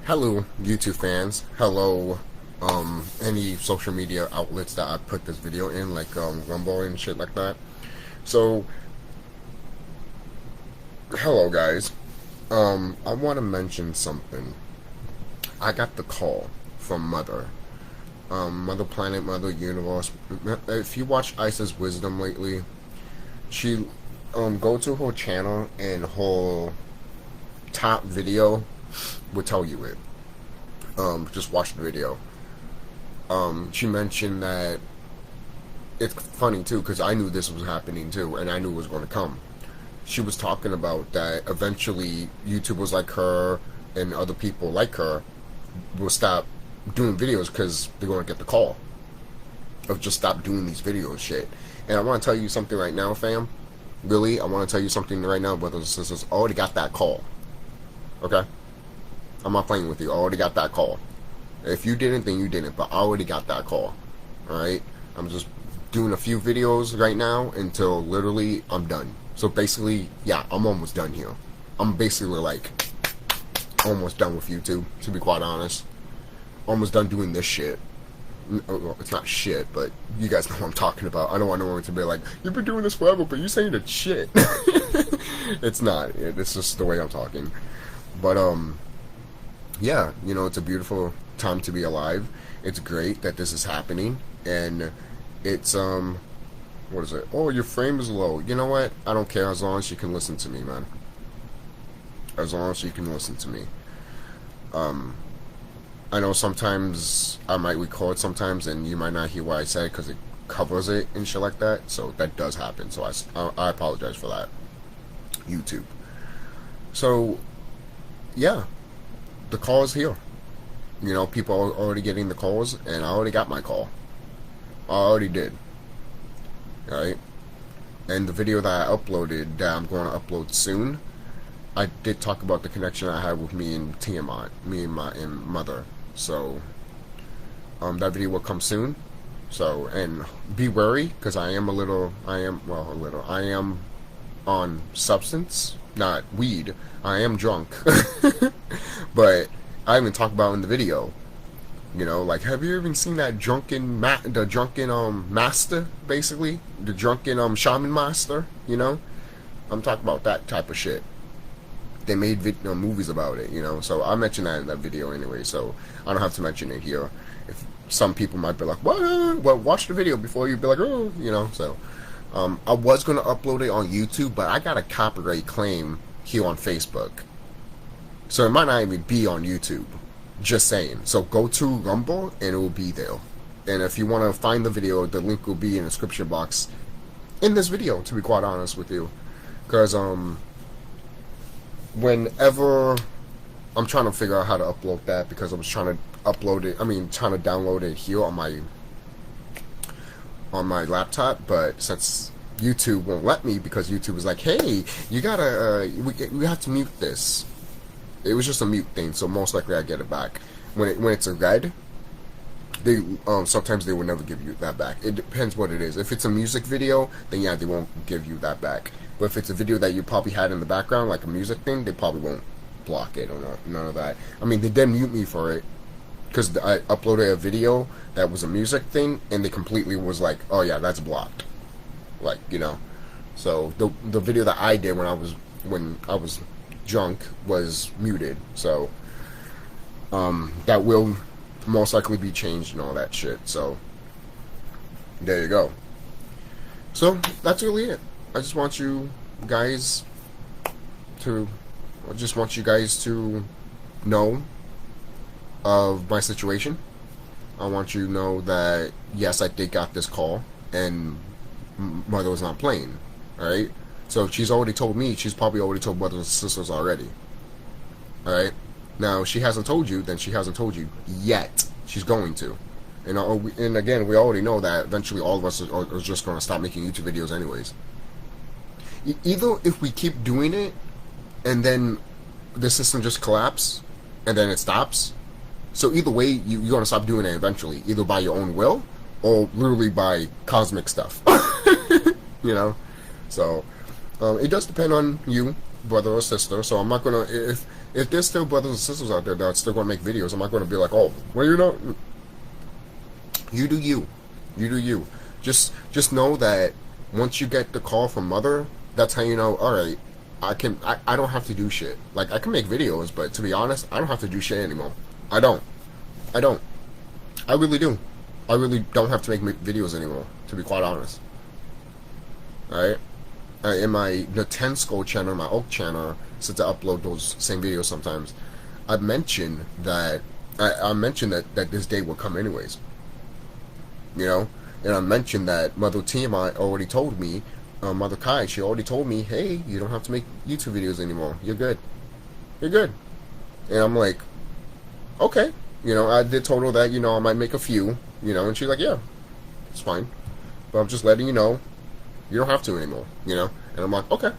Hello, YouTube fans. Hello, any social media outlets that I put this video in, like Rumble and shit like that. So, hello guys. I want to mention something. I got the call from Mother. Mother Planet, Mother Universe. If you watch Ice's Wisdom lately, she, go to her channel and her top video will tell you it. Just watch the video. She mentioned that it's funny too because I knew this was happening too, and I knew it was going to come. She was talking about that eventually YouTubers like her and other people like her will stop doing videos because they're going to get the call of just stop doing these videos shit. And I want to tell you something right now, fam. Really, I want to tell you something right now, brothers and sisters. I already got that call. Okay? I'm not playing with you. I already got that call. If you didn't, then you didn't. But I already got that call. Alright? I'm just doing a few videos right now until literally I'm done. So basically, yeah, I'm almost done here. I'm basically like almost done with YouTube, to be quite honest. Almost done doing this shit. Well, it's not shit, but you guys know what I'm talking about. I don't want anyone to be like, you've been doing this forever, but you're saying it's shit. It's not. It's just the way I'm talking. But, yeah, you know, it's a beautiful time to be alive. It's great that this is happening, and it's, what is it? Oh, your frame is low. You know what? I don't care as long as you can listen to me, man. As long as you can listen to me. I know sometimes I might record sometimes, and you might not hear what I said because it covers it and shit like that, so that does happen, so I apologize for that. YouTube. So, yeah. The call is here. You know, people are already getting the calls, and I already got my call. I already did. Alright? And the video that I uploaded, that I'm going to upload soon, I did talk about the connection I had with me and Tiamat, me and my Mother. So, that video will come soon. So, and be wary, because I am on substance, not weed. I am drunk. But I even talk about it in the video. You know, like, have you even seen that drunken master, basically? The drunken shaman master, you know? I'm talking about that type of shit. They made movies about it, you know? So I mentioned that in that video anyway, so I don't have to mention it here. If some people might be like, what? Well, watch the video before you be like, oh, you know? So, I was going to upload it on YouTube, but I got a copyright claim here on Facebook. So it might not even be on YouTube. Just saying. So go to Rumble and it will be there. And if you want to find the video, the link will be in the description box in this video, to be quite honest with you. Because, whenever I'm trying to figure out how to upload that, because I was trying to upload it, trying to download it here on my laptop, but since YouTube won't let me, because YouTube is like, hey, you gotta, we have to mute this. It was just a mute thing, so most likely I get it back. When it's a red, they sometimes they will never give you that back. It depends what it is. If it's a music video, then yeah, they won't give you that back. But if it's a video that you probably had in the background, like a music thing, they probably won't block it or none of that. I mean, they did mute me for it because I uploaded a video that was a music thing, and they completely was like, oh yeah, that's blocked. Like, you know. So the video that I did when I was drunk was muted, so that will most likely be changed and all that shit. So there you go. So that's really it. I just want you guys to know of my situation. I want you to know that yes, I did got this call, and Mother was not playing. Alright? So she's already told me, she's probably already told brothers and sisters already. Alright? Now, if she hasn't told you, then she hasn't told you yet. She's going to. And again, we already know that eventually all of us are just going to stop making YouTube videos anyways. Either if we keep doing it, and then the system just collapses, and then it stops. So either way, you're going to stop doing it eventually. Either by your own will, or literally by cosmic stuff. You know? So, it does depend on you, brother or sister. So I'm not gonna, If there's still brothers and sisters out there that are still gonna make videos, am I gonna be like, oh, well, you know, you do you, you do you. Just know that once you get the call from mother, that's how you know. All right, I don't have to do shit. Like, I can make videos, but to be honest, I don't have to do shit anymore. I don't. I don't. I really do. I really don't have to make videos anymore, to be quite honest. Alright? In my the TheSkullKlown channel, my Oak channel, since I upload those same videos sometimes, I mentioned that I mentioned that this day would come anyways. You know? And I mentioned that Mother Tiamat already told me, Mother Kai, she already told me, hey, you don't have to make YouTube videos anymore. You're good. You're good. And I'm like, okay. You know, I did told her that, you know, I might make a few, you know, and she's like, yeah, it's fine. But I'm just letting you know, you don't have to anymore, you know? And I'm like, okay.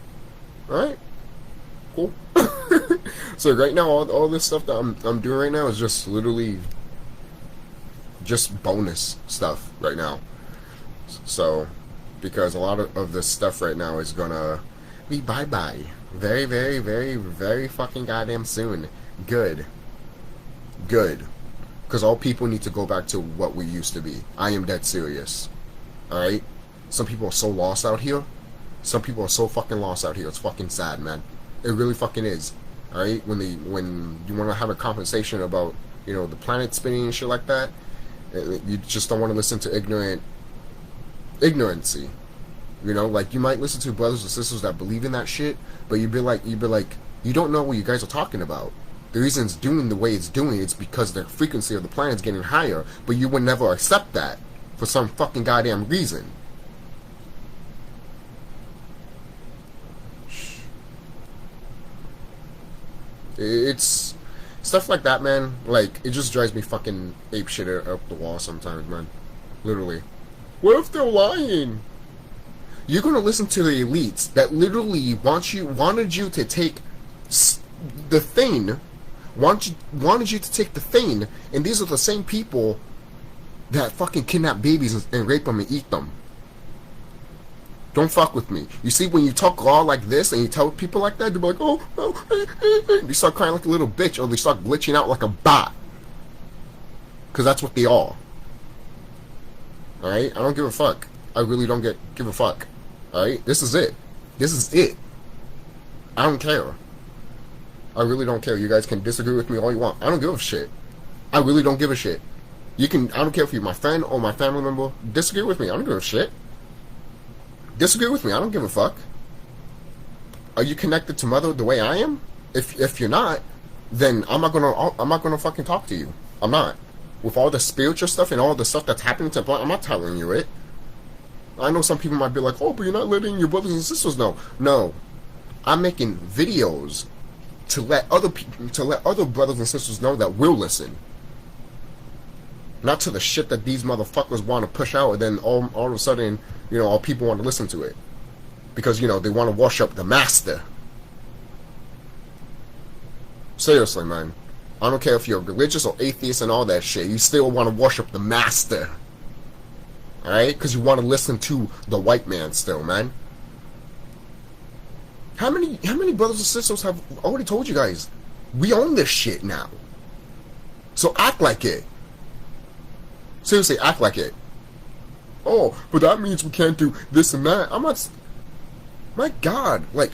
Alright. Cool. So right now, all this stuff that I'm doing right now is just literally just bonus stuff right now. So, because a lot of this stuff right now is gonna be bye-bye. Very, very, very, very fucking goddamn soon. Good. Good. Because all people need to go back to what we used to be. I am dead serious. Alright? Some people are so lost out here. Some people are so fucking lost out here. It's fucking sad, man. It really fucking is. Alright? When you want to have a conversation about, you know, the planet spinning and shit like that, you just don't want to listen to ignorancy. You know, like, you might listen to brothers and sisters that believe in that shit, but you'd be like, you don't know what you guys are talking about. The reason it's doing the way it's doing, it's because the frequency of the planet's getting higher, but you would never accept that for some fucking goddamn reason. It's stuff like that, man. Like, it just drives me fucking ape shit up the wall sometimes, man. Literally. What if they're lying? You're gonna listen to the elites that literally wanted you to take the thing. Wanted you to take the thing, and these are the same people that fucking kidnap babies and rape them and eat them. Don't fuck with me. You see, when you talk law like this and you tell people like that, they'll be like, oh, you start crying like a little bitch, or they start glitching out like a bot. Because that's what they are. Alright? I don't give a fuck. I really don't give a fuck. Alright? This is it. This is it. I don't care. I really don't care. You guys can disagree with me all you want. I don't give a shit. I really don't give a shit. I don't care if you're my friend or my family member. Disagree with me. I don't give a shit. Disagree with me. I don't give a fuck. Are you connected to Mother the way I am? If you're not, then I'm not gonna fucking talk to you. I'm not. With all the spiritual stuff and all the stuff that's happening to the planet, I'm not telling you it. I know some people might be like, oh, but you're not letting your brothers and sisters know. No. I'm making videos to let other brothers and sisters know that we'll listen. Not to the shit that these motherfuckers want to push out, and then all of a sudden, you know, all people want to listen to it. Because, you know, they want to wash up the master. Seriously, man. I don't care if you're religious or atheist and all that shit. You still want to wash up the master. Alright? Because you want to listen to the white man still, man. How many brothers and sisters have already told you guys, we own this shit now? So act like it. Seriously, act like it. Oh, but that means we can't do this and that. I'm not... My God, like,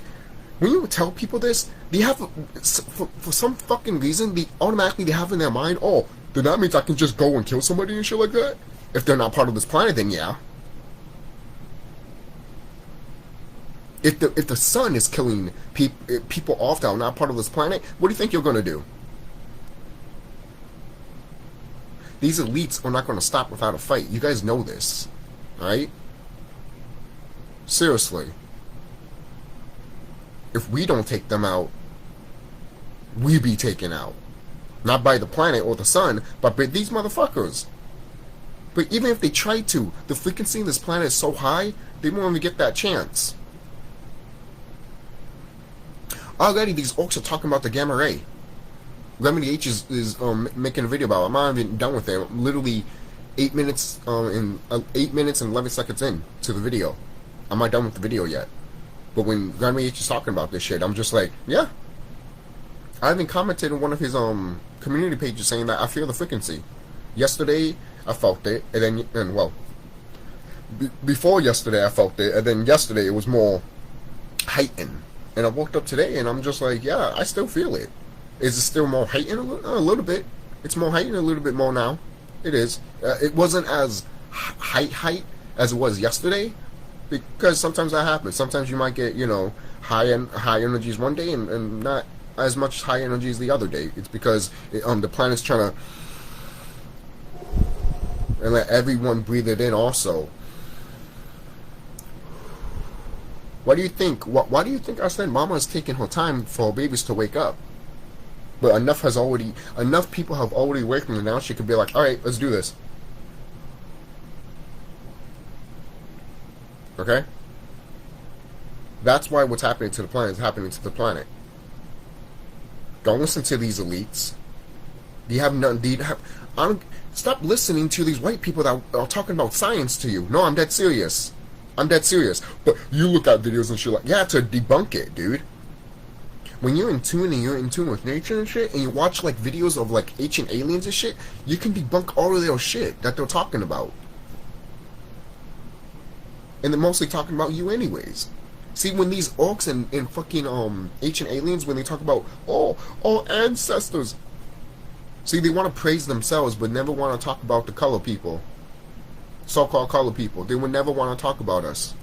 when you tell people this, they have, for some fucking reason, they have in their mind, oh, then that means I can just go and kill somebody and shit like that? If they're not part of this planet, then yeah. If the sun is killing people off that are not part of this planet, what do you think you're gonna do? These elites are not gonna stop without a fight. You guys know this, right? Seriously. If we don't take them out, we be taken out. Not by the planet or the sun, but by these motherfuckers. But even if they try to, the frequency of this planet is so high, they won't even get that chance. Already, these orcs are talking about the gamma ray. Remedy H is making a video about it. I'm not even done with it. I'm literally 8 minutes and 11 seconds in to the video. I'm not done with the video yet. But when Remedy H is talking about this shit, I'm just like, yeah. I even commented on one of his community pages saying that I feel the frequency. Yesterday I felt it, and well, before yesterday I felt it, and then yesterday it was more heightened. And I woke up today and I'm just like, yeah, I still feel it. Is it still more heightened? A little bit. It's more heightened a little bit more now. It is. It wasn't as height as it was yesterday, because sometimes that happens. Sometimes you might get, high energies one day and not as much high energies the other day. It's because the planet's trying to and let everyone breathe it in also. What do you think? Why do you think I said Mama is taking her time for babies to wake up? But enough people have already wakened her now. She could be like, all right, let's do this. Okay? That's why what's happening to the planet is happening to the planet. Don't listen to these elites. Stop listening to these white people that are talking about science to you. No, I'm dead serious. I'm dead serious. But you look at videos and shit like, yeah, to debunk it, dude. When you're in tune and you're in tune with nature and shit, and you watch like videos of like ancient aliens and shit, you can debunk all of their shit that they're talking about. And they're mostly talking about you anyways. See, when these orcs and fucking ancient aliens, when they talk about, oh, all ancestors, see, they want to praise themselves but never want to talk about the color people. So-called color people. They would never want to talk about us.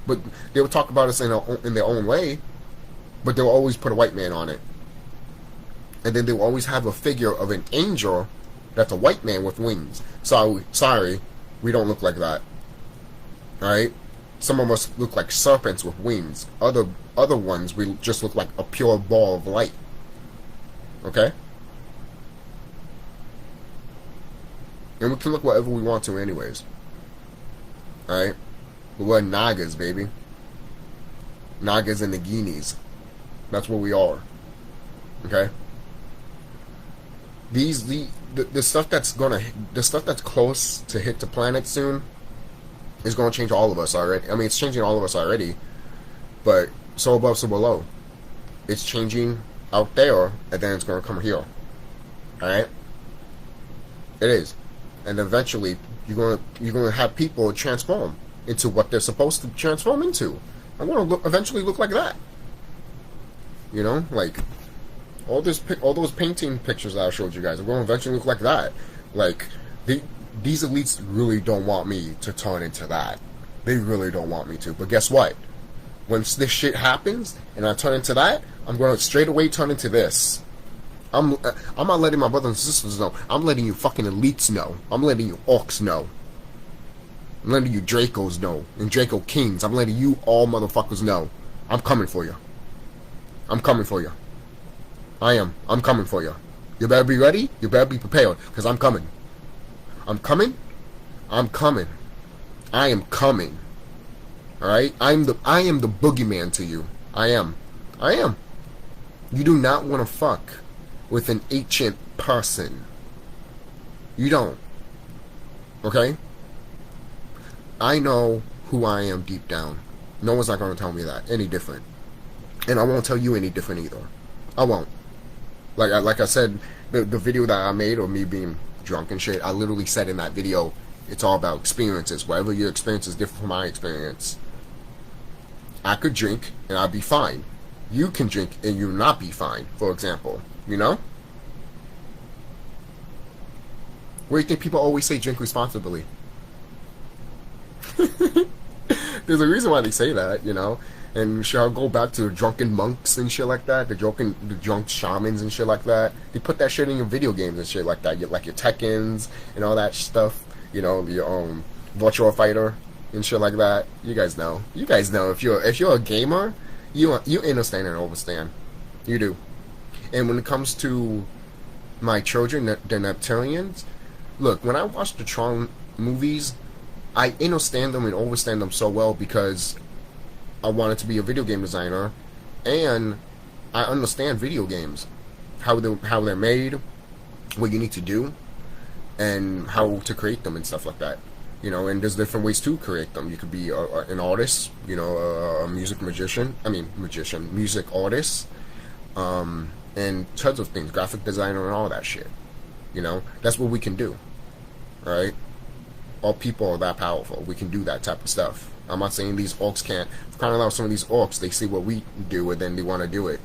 But they would talk about us in their own way, but they'll always put a white man on it. And then they'll always have a figure of an angel that's a white man with wings. Sorry, we don't look like that. Alright? Some of us look like serpents with wings. Other ones, we just look like a pure ball of light. Okay? And we can look whatever we want to anyways. Alright? But we're Nagas, baby. Nagas and Naginis. That's what we are. Okay? The stuff that's close to hit the planet soon is gonna change all of us already. I mean, it's changing all of us already. But so above, so below. It's changing out there, and then it's gonna come here. Alright? It is. And eventually you're gonna have people transform into what they're supposed to transform into. I'm gonna eventually look like that. You know, like all those painting pictures that I showed you guys. I'm gonna eventually look like that. Like these elites really don't want me to turn into that. They really don't want me to. But guess what? Once this shit happens and I turn into that, I'm gonna straight away turn into this. I'm not letting my brothers and sisters know. I'm letting you fucking elites know. I'm letting you orcs know. I'm letting you Dracos know. And Draco Kings. I'm letting you all motherfuckers know. I'm coming for you. I'm coming for you. I am. I'm coming for you. You better be ready. You better be prepared. Because I'm coming. I'm coming. I'm coming. I am coming. Alright? I am the boogeyman to you. I am. I am. You do not want to fuck with an ancient person. You don't. Okay? I know who I am deep down. No one's not going to tell me that any different. And I won't tell you any different either. I won't. Like I said, the video that I made of me being drunk and shit, I literally said in that video, it's all about experiences. Whatever your experience is different from my experience. I could drink and I'd be fine. You can drink and you not be fine, for example. You know? Where do you think people always say drink responsibly? There's a reason why they say that, you know? And shall go back to the drunken monks and shit like that, the drunk shamans and shit like that. They put that shit in your video games and shit like that, like your Tekkens and all that stuff. You know, your Virtual Fighter and shit like that. You guys know. You guys know if you're a gamer, you understand and overstand. You do. And when it comes to my children, the Neptunians, look, when I watch the Tron movies, I understand them and overstand them so well because I wanted to be a video game designer, and I understand video games, how they're made, what you need to do, and how to create them and stuff like that. You know, and there's different ways to create them. You could be an artist, you know, a music artist. and tons of things, graphic designer and all that shit. You know, that's what we can do, right? All people are that powerful. We can do that type of stuff. I'm not saying these orcs can't. Kind of like some of these orcs, they see what we do and then they want to do it.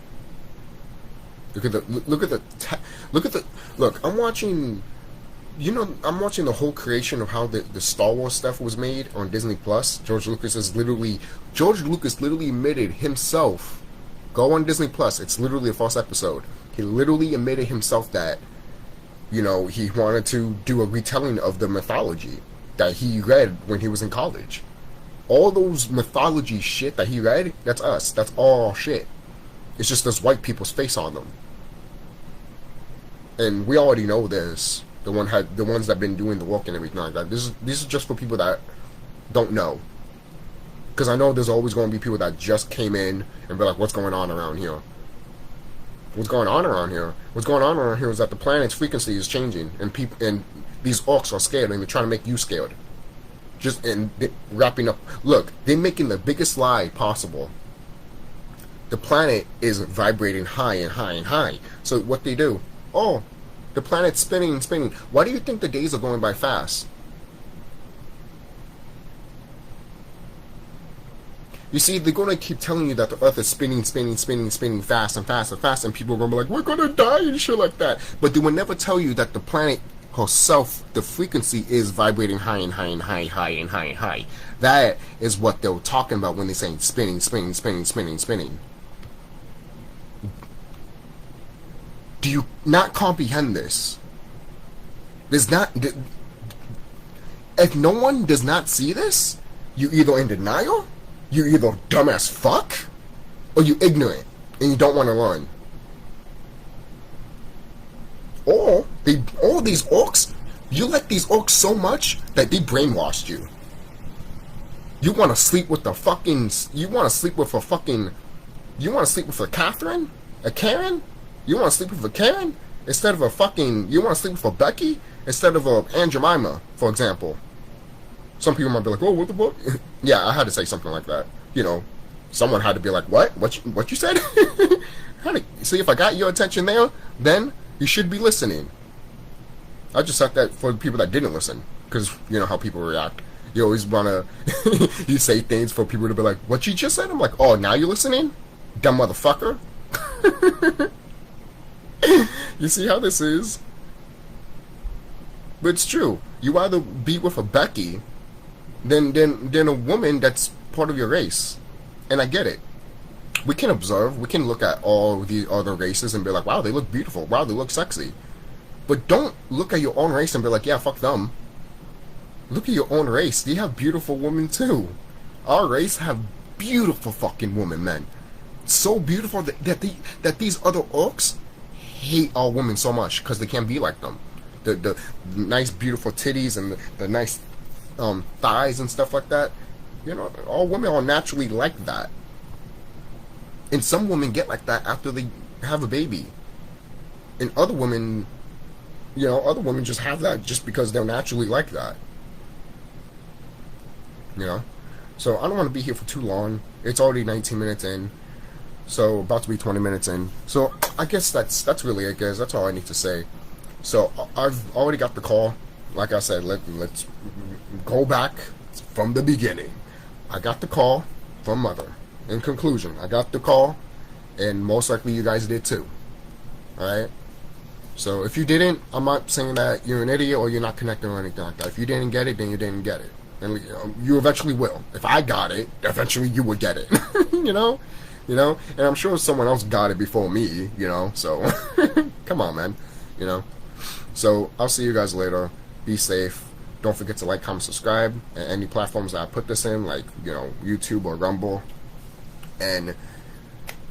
Look. I'm watching. You know, I'm watching the whole creation of how the Star Wars stuff was made on Disney Plus. George Lucas literally admitted himself. Go on Disney Plus. It's literally the first episode. He literally admitted himself that, you know, he wanted to do a retelling of the mythology that he read when he was in college. All those mythology shit that he read, that's us. That's all shit. It's just there's white people's face on them. And we already know this. The ones that been doing the work and everything like that. This is just for people that don't know. Because I know there's always going to be people that just came in and be like, what's going on around here? What's going on around here? What's going on around here is that the planet's frequency is changing, and these orcs are scared, and they're trying to make you scared. Wrapping up. Look, they're making the biggest lie possible. The planet is vibrating high and high and high. So what they do? Oh, the planet's spinning and spinning. Why do you think the days are going by fast? You see, they're going to keep telling you that the Earth is spinning fast and fast and fast, and people are going to be like, we're going to die and shit like that. But they will never tell you that the planet herself, the frequency is vibrating high and high and high, high and high and high. That is what they're talking about when they're saying spinning. Do you not comprehend this? If no one does not see this, you either in denial, you either dumb as fuck, or you ignorant and you don't want to learn. Or all these orcs, you like these orcs so much that they brainwashed you. You want to sleep with a Catherine? A Karen? You want to sleep with a Karen instead of you want to sleep with a Becky instead of a Aunt Jemima, for example. Some people might be like, oh, what the fuck? Yeah, I had to say something like that. You know, someone had to be like, what you said? See, if I got your attention there, then you should be listening. I just said that for the people that didn't listen, because you know how people react. You always want to, you say things for people to be like, what you just said? I'm like, oh, now you're listening? Dumb motherfucker. You see how this is? But it's true. You either be with a Becky than a woman that's part of your race. And I get it. We can observe, we can look at all the other races and be like, wow, they look beautiful. Wow, they look sexy. But don't look at your own race and be like, yeah, fuck them. Look at your own race. They have beautiful women too. Our race have beautiful fucking women, man. So beautiful that these other orcs hate our women so much because they can't be like them. The nice beautiful titties and the nice thighs and stuff like that. You know, all women are naturally like that. And some women get like that after they have a baby. And other women, you know, other women just have that just because they're naturally like that. You know? So I don't want to be here for too long. It's already 19 minutes in. So about to be 20 minutes in. So I guess that's really it, guys. That's all I need to say. So I've already got the call. Like I said, let's go back from the beginning. I got the call from Mother. In conclusion, I got the call, and most likely you guys did too. Alright? So if you didn't, I'm not saying that you're an idiot or you're not connecting or anything like that. If you didn't get it, then you didn't get it. And you eventually will. If I got it, eventually you would get it. You know? You know? And I'm sure someone else got it before me, you know? So, come on, man. You know? So, I'll see you guys later. Be safe. Don't forget to like, comment, subscribe. And any platforms that I put this in, like, you know, YouTube or Rumble. And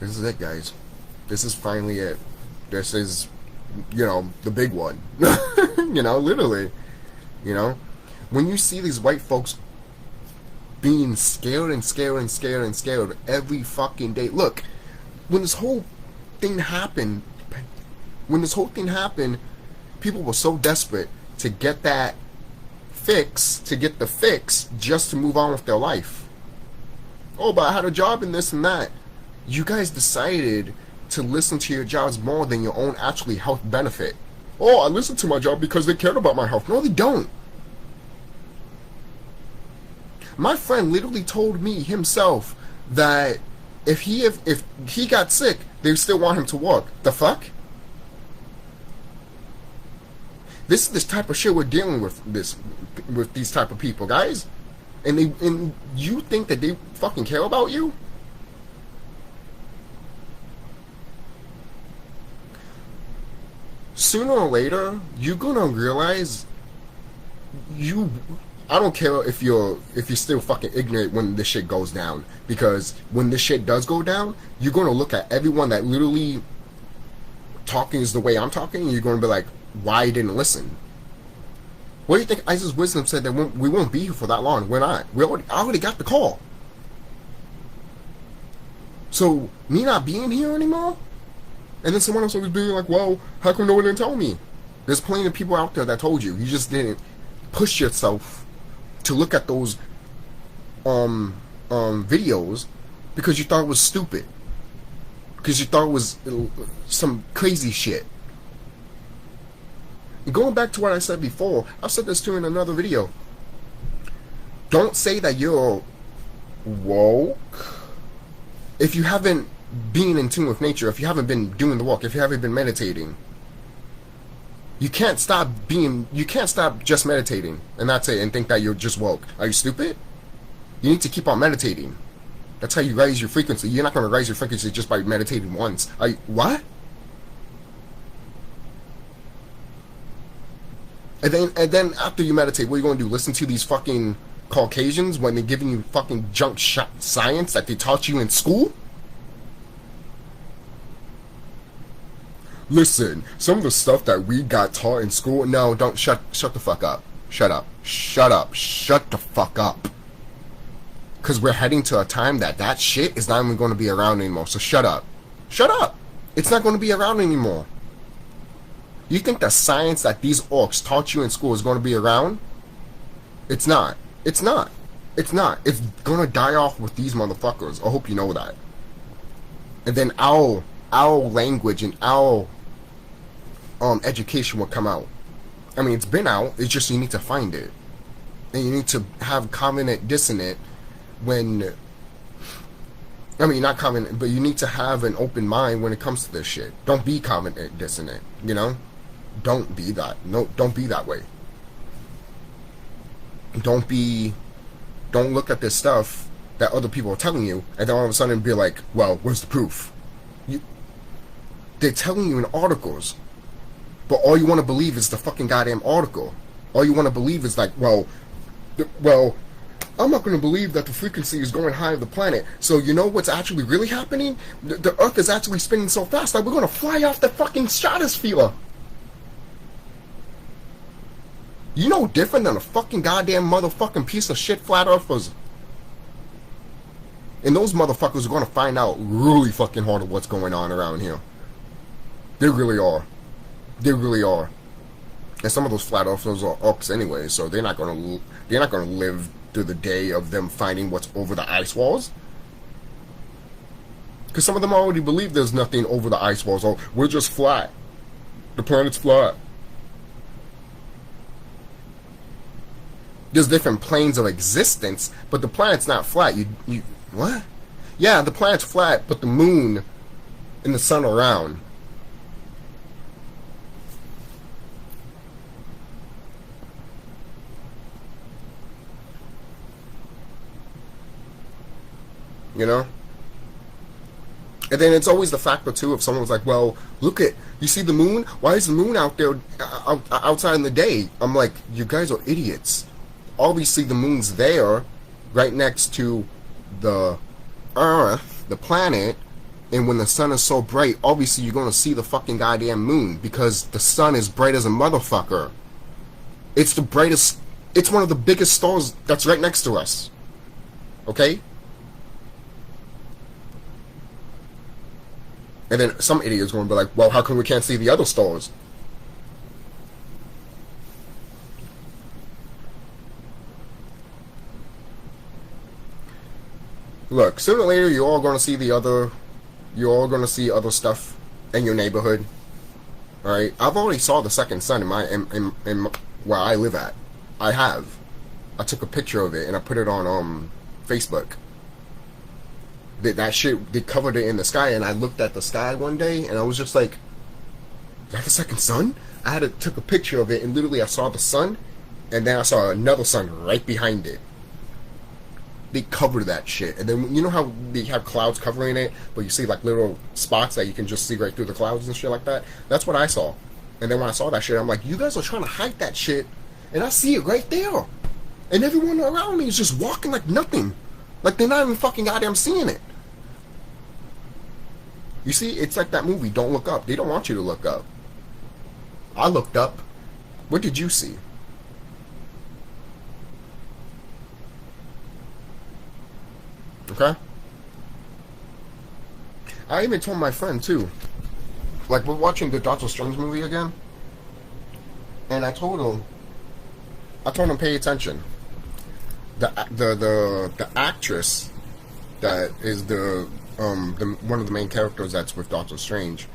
this is it, guys. This is finally it. This is, you know, the big one. You know, literally. You know? When you see these white folks being scared and scared and scared and scared every fucking day. Look, when this whole thing happened, people were so desperate to get that fix, just to move on with their life. Oh, but I had a job in this and that. You guys decided to listen to your jobs more than your own actually health benefit. Oh, I listen to my job because they cared about my health. No, they don't. My friend literally told me himself that if he got sick, they still want him to work. The fuck? This is this type of shit we're dealing with these type of people, guys. And you think that they fucking care about you? Sooner or later, you're gonna realize I don't care if you're still fucking ignorant when this shit goes down, because when this shit does go down, you're gonna look at everyone that literally talking is the way I'm talking, and you're gonna be like, why you didn't listen? What do you think Isis Wisdom said that we won't be here for that long? We're not. I already got the call. So me not being here anymore, and then someone else was being like, well, how come no one didn't tell me? There's plenty of people out there that told you. You just didn't push yourself to look at those videos because you thought it was stupid. Because you thought it was some crazy shit. And going back to what I said before, I've said this too in another video. Don't say that you're woke if you haven't been in tune with nature, if you haven't been doing the walk, if you haven't been meditating. You can't stop just meditating and that's it and think that you're just woke. Are you stupid? You need to keep on meditating. That's how you raise your frequency. You're not going to raise your frequency just by meditating once. What? And then after you meditate, what are you going to do? Listen to these fucking Caucasians when they're giving you fucking junk science that they taught you in school? Listen, some of the stuff that we got taught in school, no, don't, shut the fuck up. Shut up. Shut the fuck up. Because we're heading to a time that shit is not even going to be around anymore, so shut up. Shut up! It's not going to be around anymore. You think the science that these orcs taught you in school is going to be around? It's not. It's not. It's not. It's going to die off with these motherfuckers. I hope you know that. And then our language and our education will come out. I mean, it's been out. It's just you need to find it. And you need to have covenant dissonant when... I mean, not covenant, but you need to have an open mind when it comes to this shit. Don't be covenant dissonant, you know? Don't be that. No, don't be that way. Don't look at this stuff that other people are telling you, and then all of a sudden be like, well, where's the proof? They're telling you in articles, but all you want to believe is the fucking goddamn article. All you want to believe is like, well, I'm not going to believe that the frequency is going high of the planet. So you know what's actually really happening? The Earth is actually spinning so fast that we're going to fly off the fucking stratosphere. You know different than a fucking goddamn motherfucking piece of shit flat earthers. And those motherfuckers are going to find out really fucking hard of what's going on around here. They really are. They really are. And some of those flat earthers are orcs anyway, so they're not going to live through the day of them finding what's over the ice walls. Because some of them already believe there's nothing over the ice walls. Oh, we're just flat. The planet's flat. There's different planes of existence, but the planet's not flat. What? Yeah, the planet's flat, but the moon and the sun are round. You know? And then it's always the factor too if someone's like, well, look at, you see the moon? Why is the moon out there outside in the day? I'm like, you guys are idiots. Obviously the moon's there right next to the Earth, the planet, and when the sun is so bright, obviously you're going to see the fucking goddamn moon because the sun is bright as a motherfucker. It's the brightest, it's one of the biggest stars that's right next to us. Okay? And then some idiot's going to be like, well, how come we can't see the other stars? Look, sooner or later you're all going to see the other You're all gonna see other stuff in your neighborhood. All right. I've already saw the second sun in where I live at. I have. I took a picture of it and I put it on Facebook. That shit, they covered it in the sky, and I looked at the sky one day and I was just like, is that the second sun? Took a picture of it, and literally I saw the sun, and then I saw another sun right behind it. They covered that shit, and then you know how they have clouds covering it, but you see like little spots that you can just see right through the clouds and shit like that? That's what I saw. And then when I saw that shit, I'm like, you guys are trying to hide that shit, and I see it right there. And everyone around me is just walking like nothing. Like they're not even fucking goddamn seeing it. You see, it's like that movie, Don't Look Up. They don't want you to look up. I looked up. What did you see? Okay? I even told my friend, too. Like, we're watching the Doctor Strange movie again. And I told him, pay attention. The actress that is the one of the main characters that's with Doctor Strange,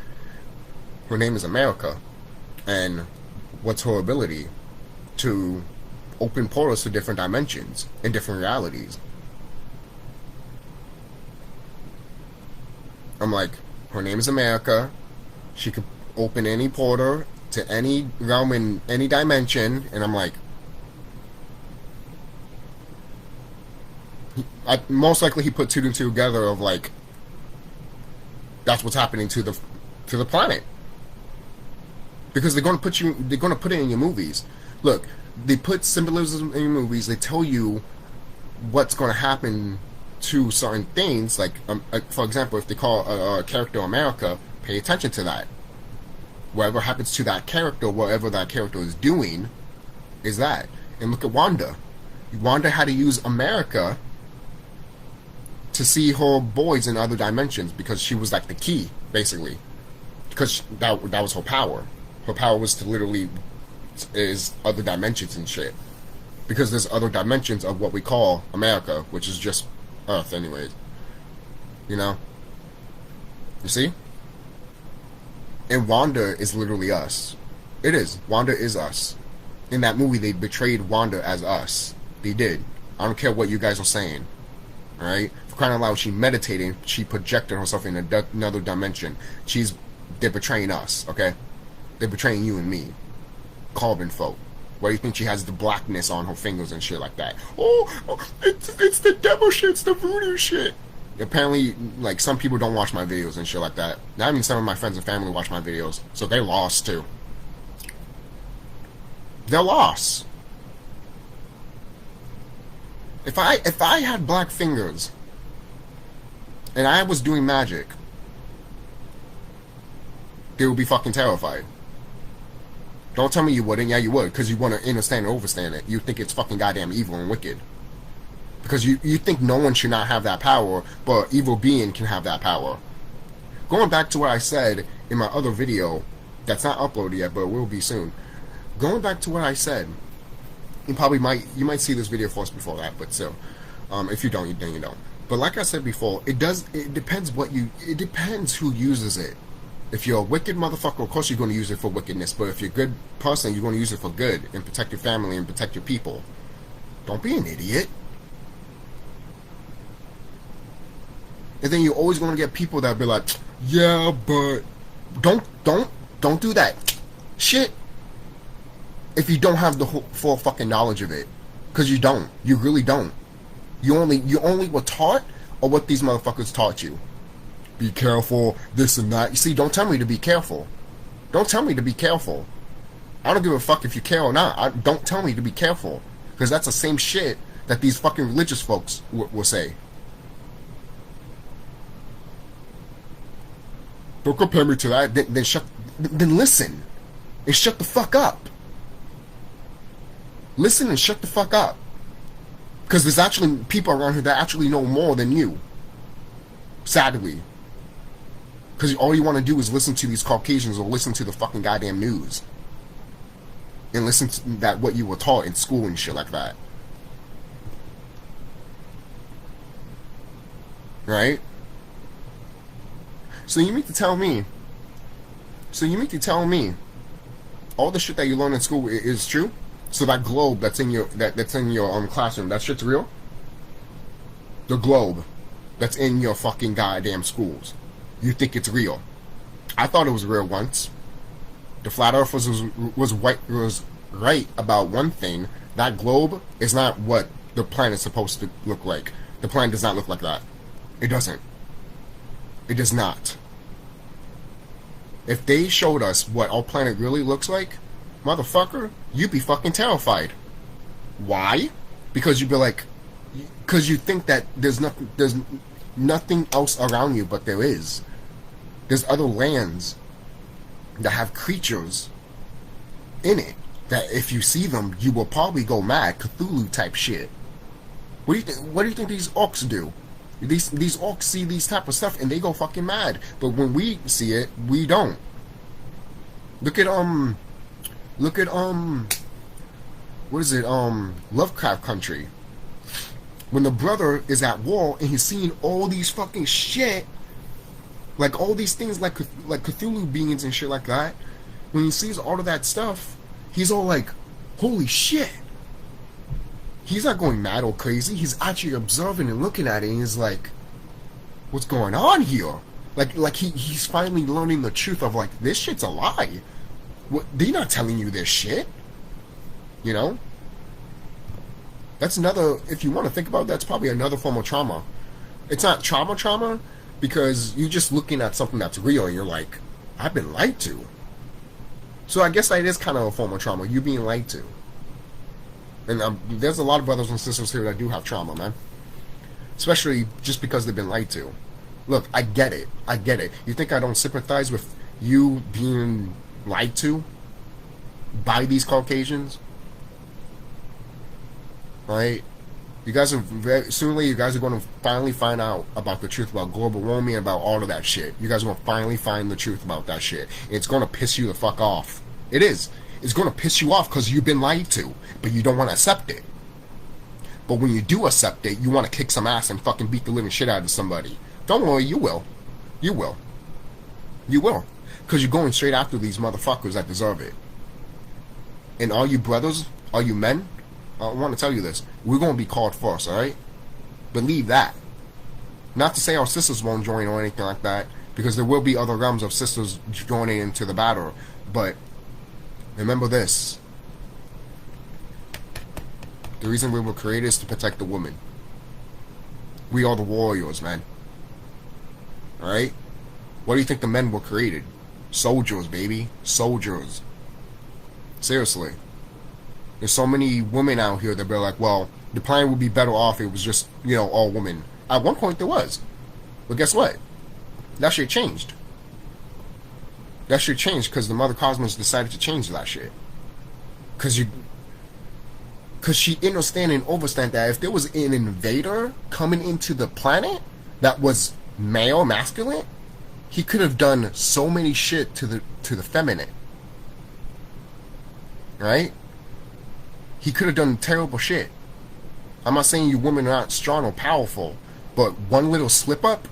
her name is America, and what's her ability? To open portals to different dimensions and different realities. I'm like, her name is America, she could open any portal to any realm in any dimension, and I'm like, most likely he put two and two together of like, that's what's happening to the planet. Because they're gonna put it in your movies. Look, they put symbolism in your movies. They tell you what's gonna happen to certain things. Like for example, if they call a character America, pay attention to that. Whatever happens to that character, whatever that character is doing, is that. And look at Wanda. Wanda had to use America to see her boys in other dimensions because she was like the key, basically. Because that was her power. Her power was to literally is other dimensions and shit. Because there's other dimensions of what we call America, which is just Earth, anyways. You know? You see? And Wanda is literally us. It is. Wanda is us. In that movie, they betrayed Wanda as us. They did. I don't care what you guys are saying. Alright? For crying out loud, she meditating. She projected herself in another dimension. They're betraying us, okay? They're betraying you and me. Carbon folk. Why do you think she has the blackness on her fingers and shit like that? Oh, it's the devil shit, it's the voodoo shit. Apparently, like, some people don't watch my videos and shit like that. Not even some of my friends and family watch my videos. So they're lost, too. They're lost. If I had black fingers and I was doing magic, they would be fucking terrified. Don't tell me you wouldn't. Yeah, you would, because you want to understand and overstand it. You think it's fucking goddamn evil and wicked. Because you think no one should not have that power, but evil being can have that power. Going back to what I said in my other video, that's not uploaded yet, but it will be soon. Going back to what I said, you might see this video first before that, but still, if you don't, then you don't. But like I said before, it depends who uses it. If you're a wicked motherfucker, of course you're going to use it for wickedness, but if you're a good person, you're going to use it for good and protect your family and protect your people. Don't be an idiot. And then you're always going to get people that be like, yeah, but don't do that shit if you don't have the full fucking knowledge of it. Because you don't. You really don't. You only were taught or what these motherfuckers taught you. Be careful, this and that. You see, don't tell me to be careful. Don't tell me to be careful. I don't give a fuck if you care or not. Don't tell me to be careful. Because that's the same shit that these fucking religious folks will say. Don't compare me to that. Then listen. And shut the fuck up. Listen and shut the fuck up. Because there's actually people around here that actually know more than you. Sadly. Because all you want to do is listen to these Caucasians or listen to the fucking goddamn news. And listen to what you were taught in school and shit like that. Right? So you mean to tell me? So you mean to tell me all the shit that you learn in school is true? So that globe that's in your that's in your classroom, that shit's real? The globe that's in your fucking goddamn schools, you think it's real? I thought it was real once. The flat earth was right about one thing. That globe is not what the planet's supposed to look like. The planet does not look like that. It doesn't. It does not. If they showed us what our planet really looks like, motherfucker, you'd be fucking terrified. Why? Because you'd be like, because you think that there's nothing else around you, but there is. There's other lands that have creatures in it that if you see them, you will probably go mad. Cthulhu type shit. What do you think these orcs do? These orcs see these type of stuff and they go fucking mad. But when we see it, we don't. Look at what is it? Lovecraft Country. When the brother is at war and he's seeing all these fucking shit, like all these things like Cthulhu beings and shit like that, when he sees all of that stuff, he's all like, holy shit. He's not going mad or crazy. He's actually observing and looking at it, and he's like, what's going on here? Like he's finally learning the truth of like, this shit's a lie. What, they're not telling you this shit. You know? That's another, if you want to think about it, that's probably another form of trauma. It's not trauma, because you're just looking at something that's real, and you're like, I've been lied to. So I guess that is kind of a form of trauma, you being lied to. And there's a lot of brothers and sisters here that do have trauma, man. Especially just because they've been lied to. Look, I get it. You think I don't sympathize with you being lied to by these Caucasians? Right? You guys are you guys are going to finally find out about the truth about global warming and about all of that shit. You guys are going to finally find the truth about that shit. It's going to piss you the fuck off. It is. It's going to piss you off because you've been lied to, but you don't want to accept it. But when you do accept it, you want to kick some ass and fucking beat the living shit out of somebody. Don't worry, you will. You will. You will. Because you're going straight after these motherfuckers that deserve it. And all you brothers, all you men, I want to tell you this. We're going to be called first, alright? Believe that. Not to say our sisters won't join or anything like that, because there will be other realms of sisters joining into the battle. But remember this. The reason we were created is to protect the woman. We are the warriors, man. Alright? What do you think the men were created? Soldiers, baby. Soldiers. Seriously. There's so many women out here that be like, well, the planet would be better off if it was just, you know, all women. At one point there was. But guess what? That shit changed. That shit changed because the Mother Cosmos decided to change that shit. Because she understand and understand that if there was an invader coming into the planet that was male, masculine, he could have done so many shit to the feminine. Right? He could have done terrible shit. I'm not saying you women are not strong or powerful, but one little slip up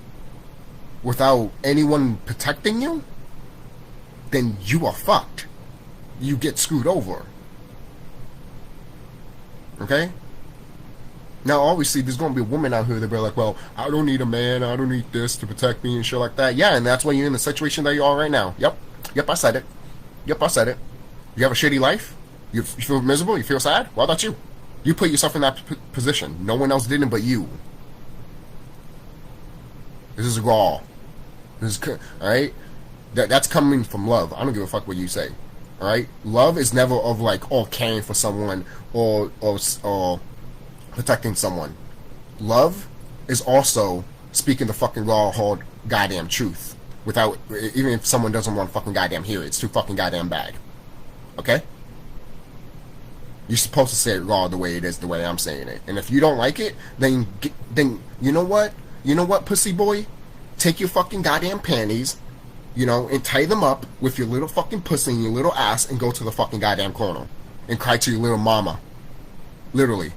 without anyone protecting you, then you are fucked. You get screwed over. Okay? Now, obviously, there's going to be a woman out here that be like, well, I don't need a man, I don't need this to protect me and shit like that. Yeah, and that's why you're in the situation that you are right now. Yep, I said it. Yep, I said it. You have a shitty life? You feel miserable? You feel sad? Why not you? You put yourself in that position. No one else didn't but you. This is raw. This is, alright? That's coming from love. I don't give a fuck what you say. Alright? Love is never of like, caring for someone or protecting someone. Love is also speaking the fucking raw, hard, goddamn truth. Without, even if someone doesn't want to fucking goddamn hear it. It's too fucking goddamn bad. Okay? You're supposed to say it raw the way it is, the way I'm saying it. And if you don't like it, then you know what? You know what, pussy boy? Take your fucking goddamn panties, you know, and tie them up with your little fucking pussy and your little ass and go to the fucking goddamn corner. And cry to your little mama. Literally.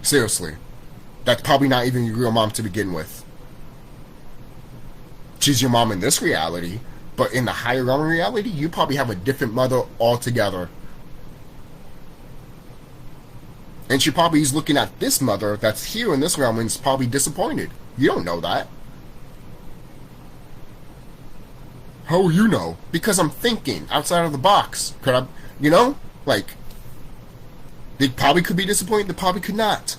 Seriously. That's probably not even your real mom to begin with. she's your mom in this reality, but in the higher realm reality, you probably have a different mother altogether. And she probably is looking at this mother that's here in this realm and is probably disappointed. You don't know that. How will you know? Because I'm thinking outside of the box. Could I, you know? Like, they probably could be disappointed, they probably could not.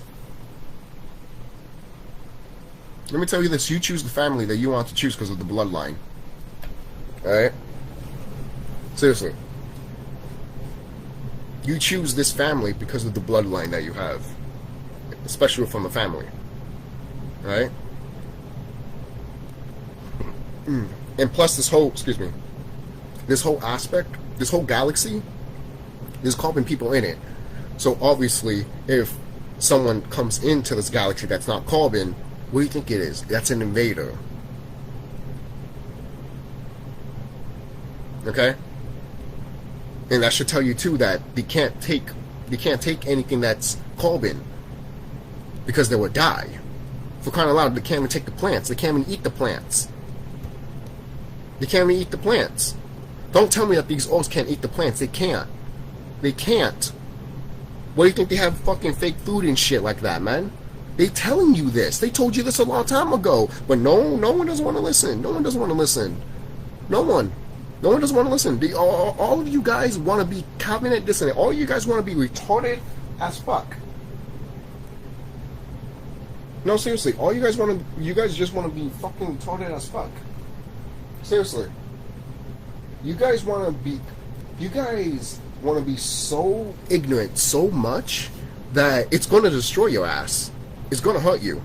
Let me tell you this, you choose the family that you want to choose because of the bloodline. Alright? Seriously. You choose this family because of the bloodline that you have. Especially from the family. Alright? And plus this whole, this whole aspect, this whole galaxy, there's carbon people in it. So obviously, if someone comes into this galaxy that's not carbon, what do you think it is? That's an invader. Okay? And that should tell you too that they can't take anything that's carbon, because they would die. For crying out loud, they can't even take the plants. They can't even eat the plants. They can't even eat the plants. Don't tell me that these orcs can't eat the plants. They can't. They can't. What do you think they have fucking fake food and shit like that, man? They telling you this. They told you this a long time ago. But no one doesn't want to listen. No one doesn't want to listen. No one doesn't want to listen. All of you guys want to be cabinet dissonant. All you guys want to be retarded as fuck. No, seriously. All you guys just want to be fucking retarded as fuck. Seriously. You guys want to be so ignorant so much that it's going to destroy your ass. It's going to hurt you.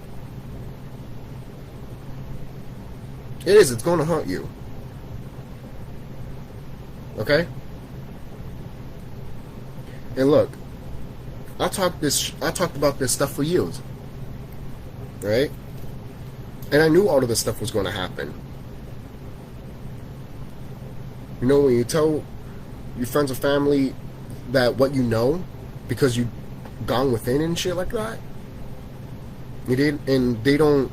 It is. It's going to hurt you. Okay? And look, I talked about this stuff for years. Right? And I knew all of this stuff was going to happen. You know, when you tell your friends or family that what you know, because you've gone within and shit like that, and they don't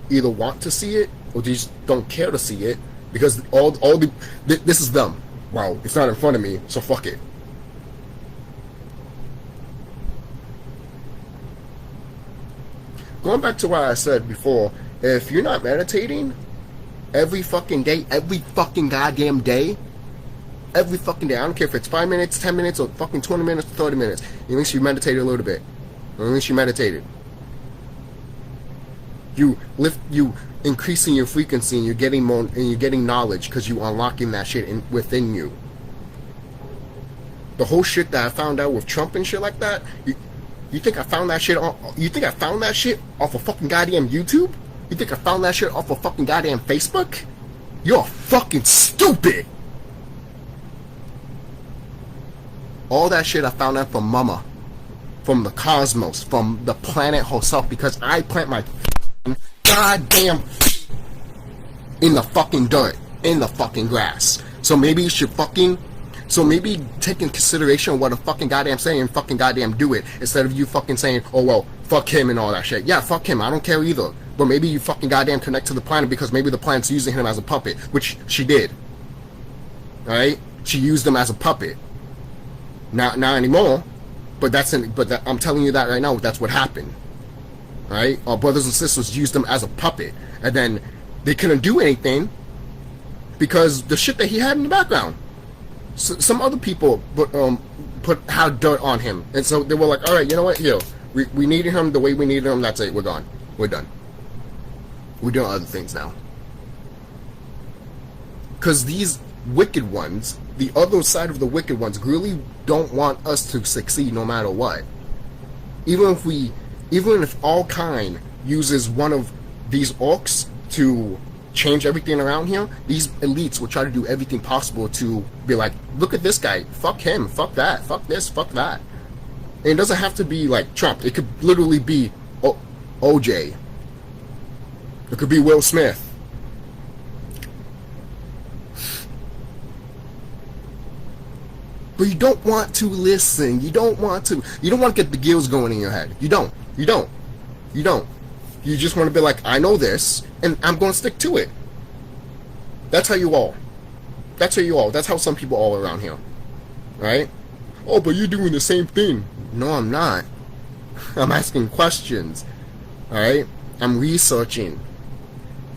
either want to see it or they just don't care to see it, because this is them. Wow, it's not in front of me, so fuck it. Going back to what I said before, if you're not meditating every fucking day, every fucking goddamn day, every fucking day, I don't care if it's 5 minutes, 10 minutes, or fucking 20 minutes, 30 minutes, at least you meditated a little bit. At least you meditated. You increasing your frequency, and you're getting more, and you're getting knowledge, because you unlocking that shit within you. The whole shit that I found out with Trump and shit like that, you think I found that shit off of fucking goddamn YouTube? You think I found that shit off of fucking goddamn Facebook? You're fucking stupid! All that shit I found out from Mama. From the cosmos. From the planet herself. Because I plant my goddamn feet in the fucking dirt. In the fucking grass. So maybe you should maybe take in consideration what a fucking goddamn saying and fucking goddamn do it. Instead of you fucking saying, oh well, fuck him and all that shit. Yeah, fuck him. I don't care either. But maybe you fucking goddamn connect to the planet, because maybe the planet's using him as a puppet. Which she did. Alright? She used him as a puppet. Not anymore, but I'm telling you that right now. That's what happened. Right? Our brothers and sisters used him as a puppet, and then they couldn't do anything because the shit that he had in the background. So, some other people had dirt on him, and so they were like, "All right, you know what? Here, we needed him the way we needed him. That's it. We're gone. We're done. We're doing other things now." Because these wicked ones, the other side of the wicked ones, really don't want us to succeed no matter what. Even if all kind uses one of these orcs to change everything around here, these elites will try to do everything possible to be like, look at this guy, fuck him, fuck that, fuck this, fuck that. And it doesn't have to be like Trump. It could literally be OJ. It could be Will Smith. But you don't want to listen. You don't want to get the gears going in your head. You don't. You just want to be like, I know this, and I'm going to stick to it. That's how you all. That's how you all. That's how some people all around here. Right? Oh, but you're doing the same thing. No, I'm not. I'm asking questions. Alright? I'm researching.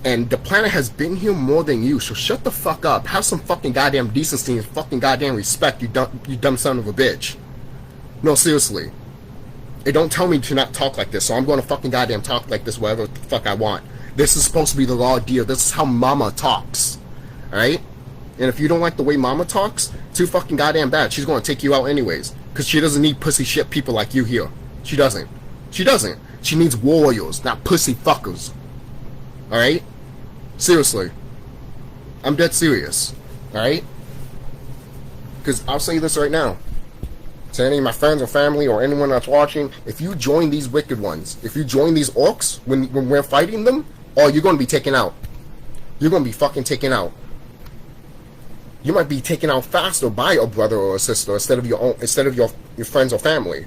And the planet has been here more than you, so shut the fuck up. Have some fucking goddamn decency and fucking goddamn respect, you dumb son of a bitch. No, seriously. It don't tell me to not talk like this, so I'm going to fucking goddamn talk like this whatever the fuck I want. This is supposed to be the raw deal. This is how mama talks. Alright? And if you don't like the way mama talks, too fucking goddamn bad. She's going to take you out anyways. Because she doesn't need pussy shit people like you here. She doesn't. She doesn't. She needs warriors, not pussy fuckers. Alright? Seriously. I'm dead serious. Alright? Because I'll say this right now. To any of my friends or family or anyone that's watching, if you join these wicked ones, if you join these orcs when we're fighting them, oh, you're going to be taken out. You're going to be fucking taken out. You might be taken out faster by a brother or a sister instead of your friends or family.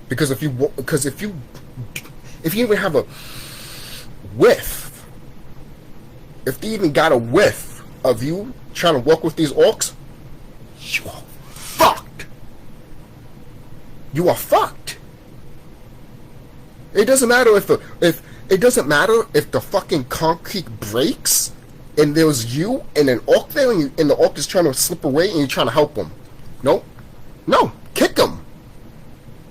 Because if you even have a whiff, if they even got a whiff of you trying to work with these orcs, you are fucked. You are fucked. It doesn't matter if the fucking concrete breaks and there's you and an orc there and the orc is trying to slip away and you're trying to help him. No, kick him.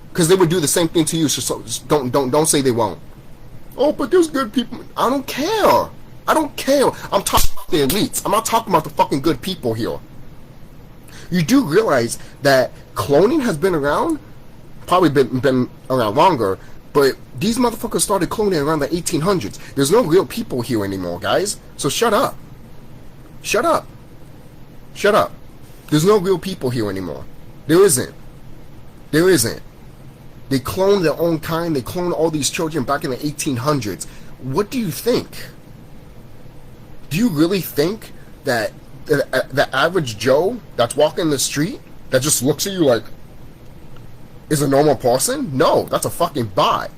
Because they would do the same thing to you. So don't say they won't. Oh, but there's good people. I don't care. I don't care. I'm talking about the elites. I'm not talking about the fucking good people here. You do realize that cloning has been around, probably been around longer, but these motherfuckers started cloning around the 1800s. There's no real people here anymore, guys. So shut up. Shut up. Shut up. There's no real people here anymore. There isn't. There isn't. They cloned their own kind. They cloned all these children back in the 1800s. What do you think? Do you really think that the average Joe that's walking the street that just looks at you like is a normal person? No, that's a fucking bot.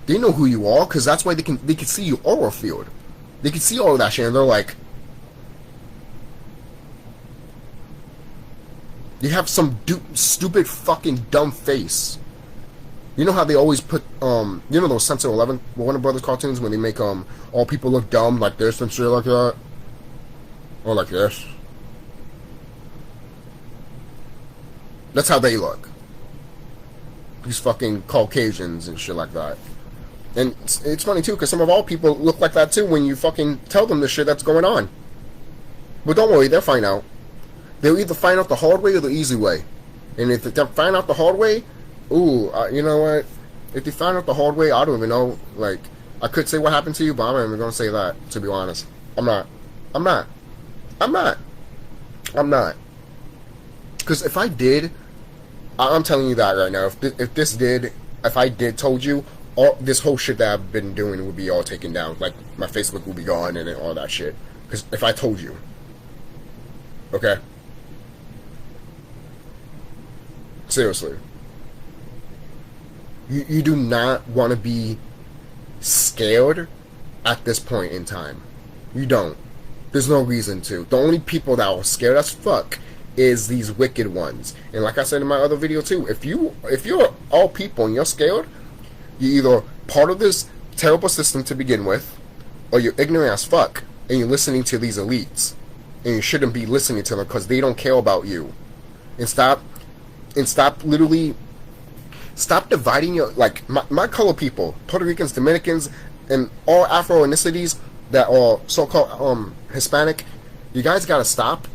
They know who you are because that's why they can see your aura field. They can see all of that shit and they're like, you have some stupid fucking dumb face. You know how they always put you know those Sensor 11 Warner Brothers cartoons when they make all people look dumb like this and shit like that, or like this. That's how they look. These fucking Caucasians and shit like that. And it's funny too, because some of our people look like that too when you fucking tell them the shit that's going on. But don't worry, they'll find out. They'll either find out the hard way or the easy way. And if they find out the hard way, ooh, you know what? If they find out the hard way, I don't even know. Like, I could say what happened to you, but I'm not even going to say that, to be honest. I'm not. Because if I did, I'm telling you that right now. If I did told you, this whole shit that I've been doing would be all taken down. Like, my Facebook would be gone and all that shit. Because if I told you. Okay? Seriously. You do not want to be scared at this point in time. You don't. There's no reason to. The only people that are scared as fuck is these wicked ones. And like I said in my other video too, if you're all people and you're scared, you're either part of this terrible system to begin with, or you're ignorant as fuck and you're listening to these elites. And you shouldn't be listening to them because they don't care about you. And stop dividing your, like, my color people, Puerto Ricans, Dominicans, and all Afro ethnicities that are so-called Hispanic. You guys gotta stop.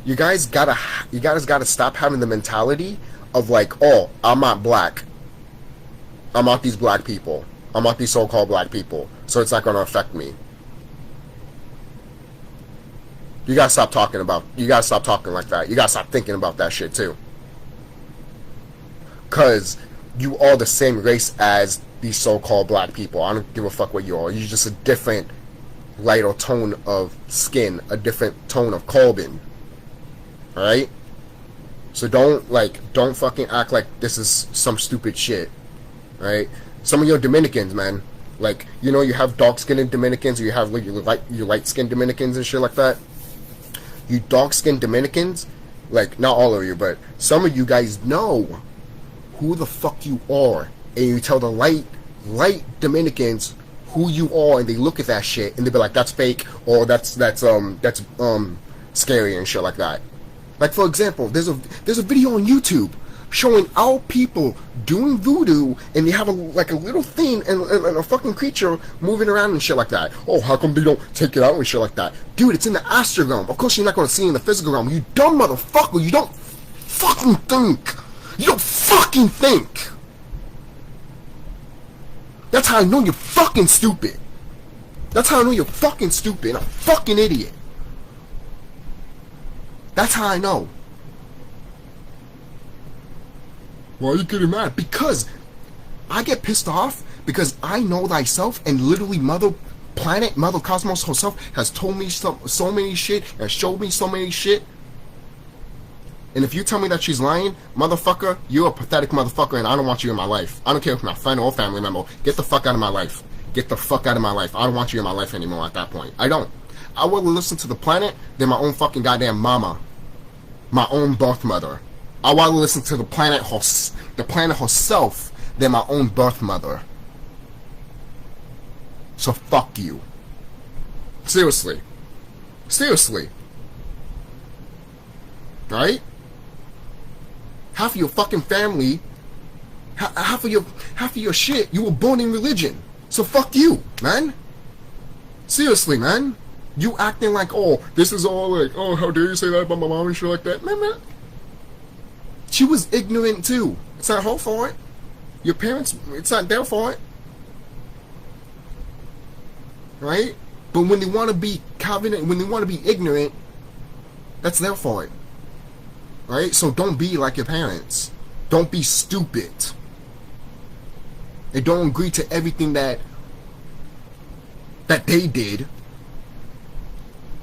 You guys gotta stop having the mentality of like, oh, I'm not black. I'm not these black people. I'm not these so-called black people. So it's not gonna affect me. You gotta stop talking like that. You gotta stop thinking about that shit too. Cause you are the same race as these so-called black people. I don't give a fuck what you are. You're just a different lighter tone of skin, a different tone of carbon. Alright? So don't fucking act like this is some stupid shit. Right? Some of your Dominicans, man, Like, you know, you have dark-skinned Dominicans, or you have like your light-skinned Dominicans and shit like that. You dark-skinned Dominicans, like, not all of you, but some of you guys know who the fuck you are, and you tell the light Dominicans who you are, and they look at that shit and they be like, that's fake, or that's scary and shit like that. Like, for example, there's a video on YouTube showing our people doing voodoo, and they have a little thing and a fucking creature moving around and shit like that. Oh, how come they don't take it out and shit like that? Dude, it's in the astral realm. Of course you're not going to see it in the physical realm. You dumb motherfucker. You don't fucking think. You don't fucking think. That's how I know you're fucking stupid. That's how I know you're fucking stupid and a fucking idiot. That's how I know. Why are you getting mad? Because I get pissed off because I know thyself, and literally Mother Planet, Mother Cosmos herself has told me so many shit and showed me so many shit. And if you tell me that she's lying, motherfucker, you're a pathetic motherfucker, and I don't want you in my life. I don't care if you're my friend or family member. Get the fuck out of my life. Get the fuck out of my life. I don't want you in my life anymore at that point. I don't. I would listen to the planet than my own fucking goddamn mama. My own birth mother. I would listen to the planet herself than my own birth mother. So fuck you. Seriously. Seriously. Right? Half of your fucking family, half of your shit, you were born in religion. So fuck you, man. Seriously, man. You acting like, oh, this is all like, oh, how dare you say that about my mom and shit like that. Man. She was ignorant too. It's not her fault. Your parents, it's not their fault. Right? But when they want to be covenant, when they want to be ignorant, that's their fault. Right? So don't be like your parents. Don't be stupid. And don't agree to everything that they did.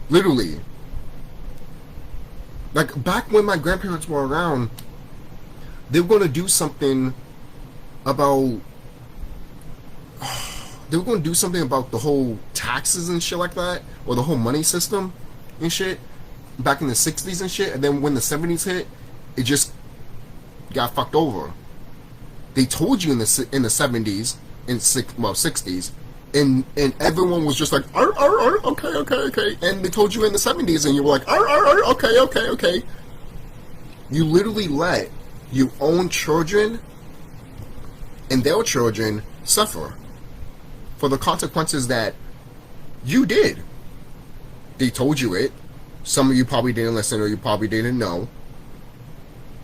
Literally. Like, back when my grandparents were around, they were going to do something about... They were going to do something about the whole taxes and shit like that, or the whole money system and shit, back in the 60s and shit, and then when the 70s hit, it just got fucked over. They told you in the 70s, in 60s, and everyone was just like, okay, and they told you in the 70s, and you were like, okay. You literally let your own children and their children suffer for the consequences that you did. They told you it. Some of you probably didn't listen, or you probably didn't know.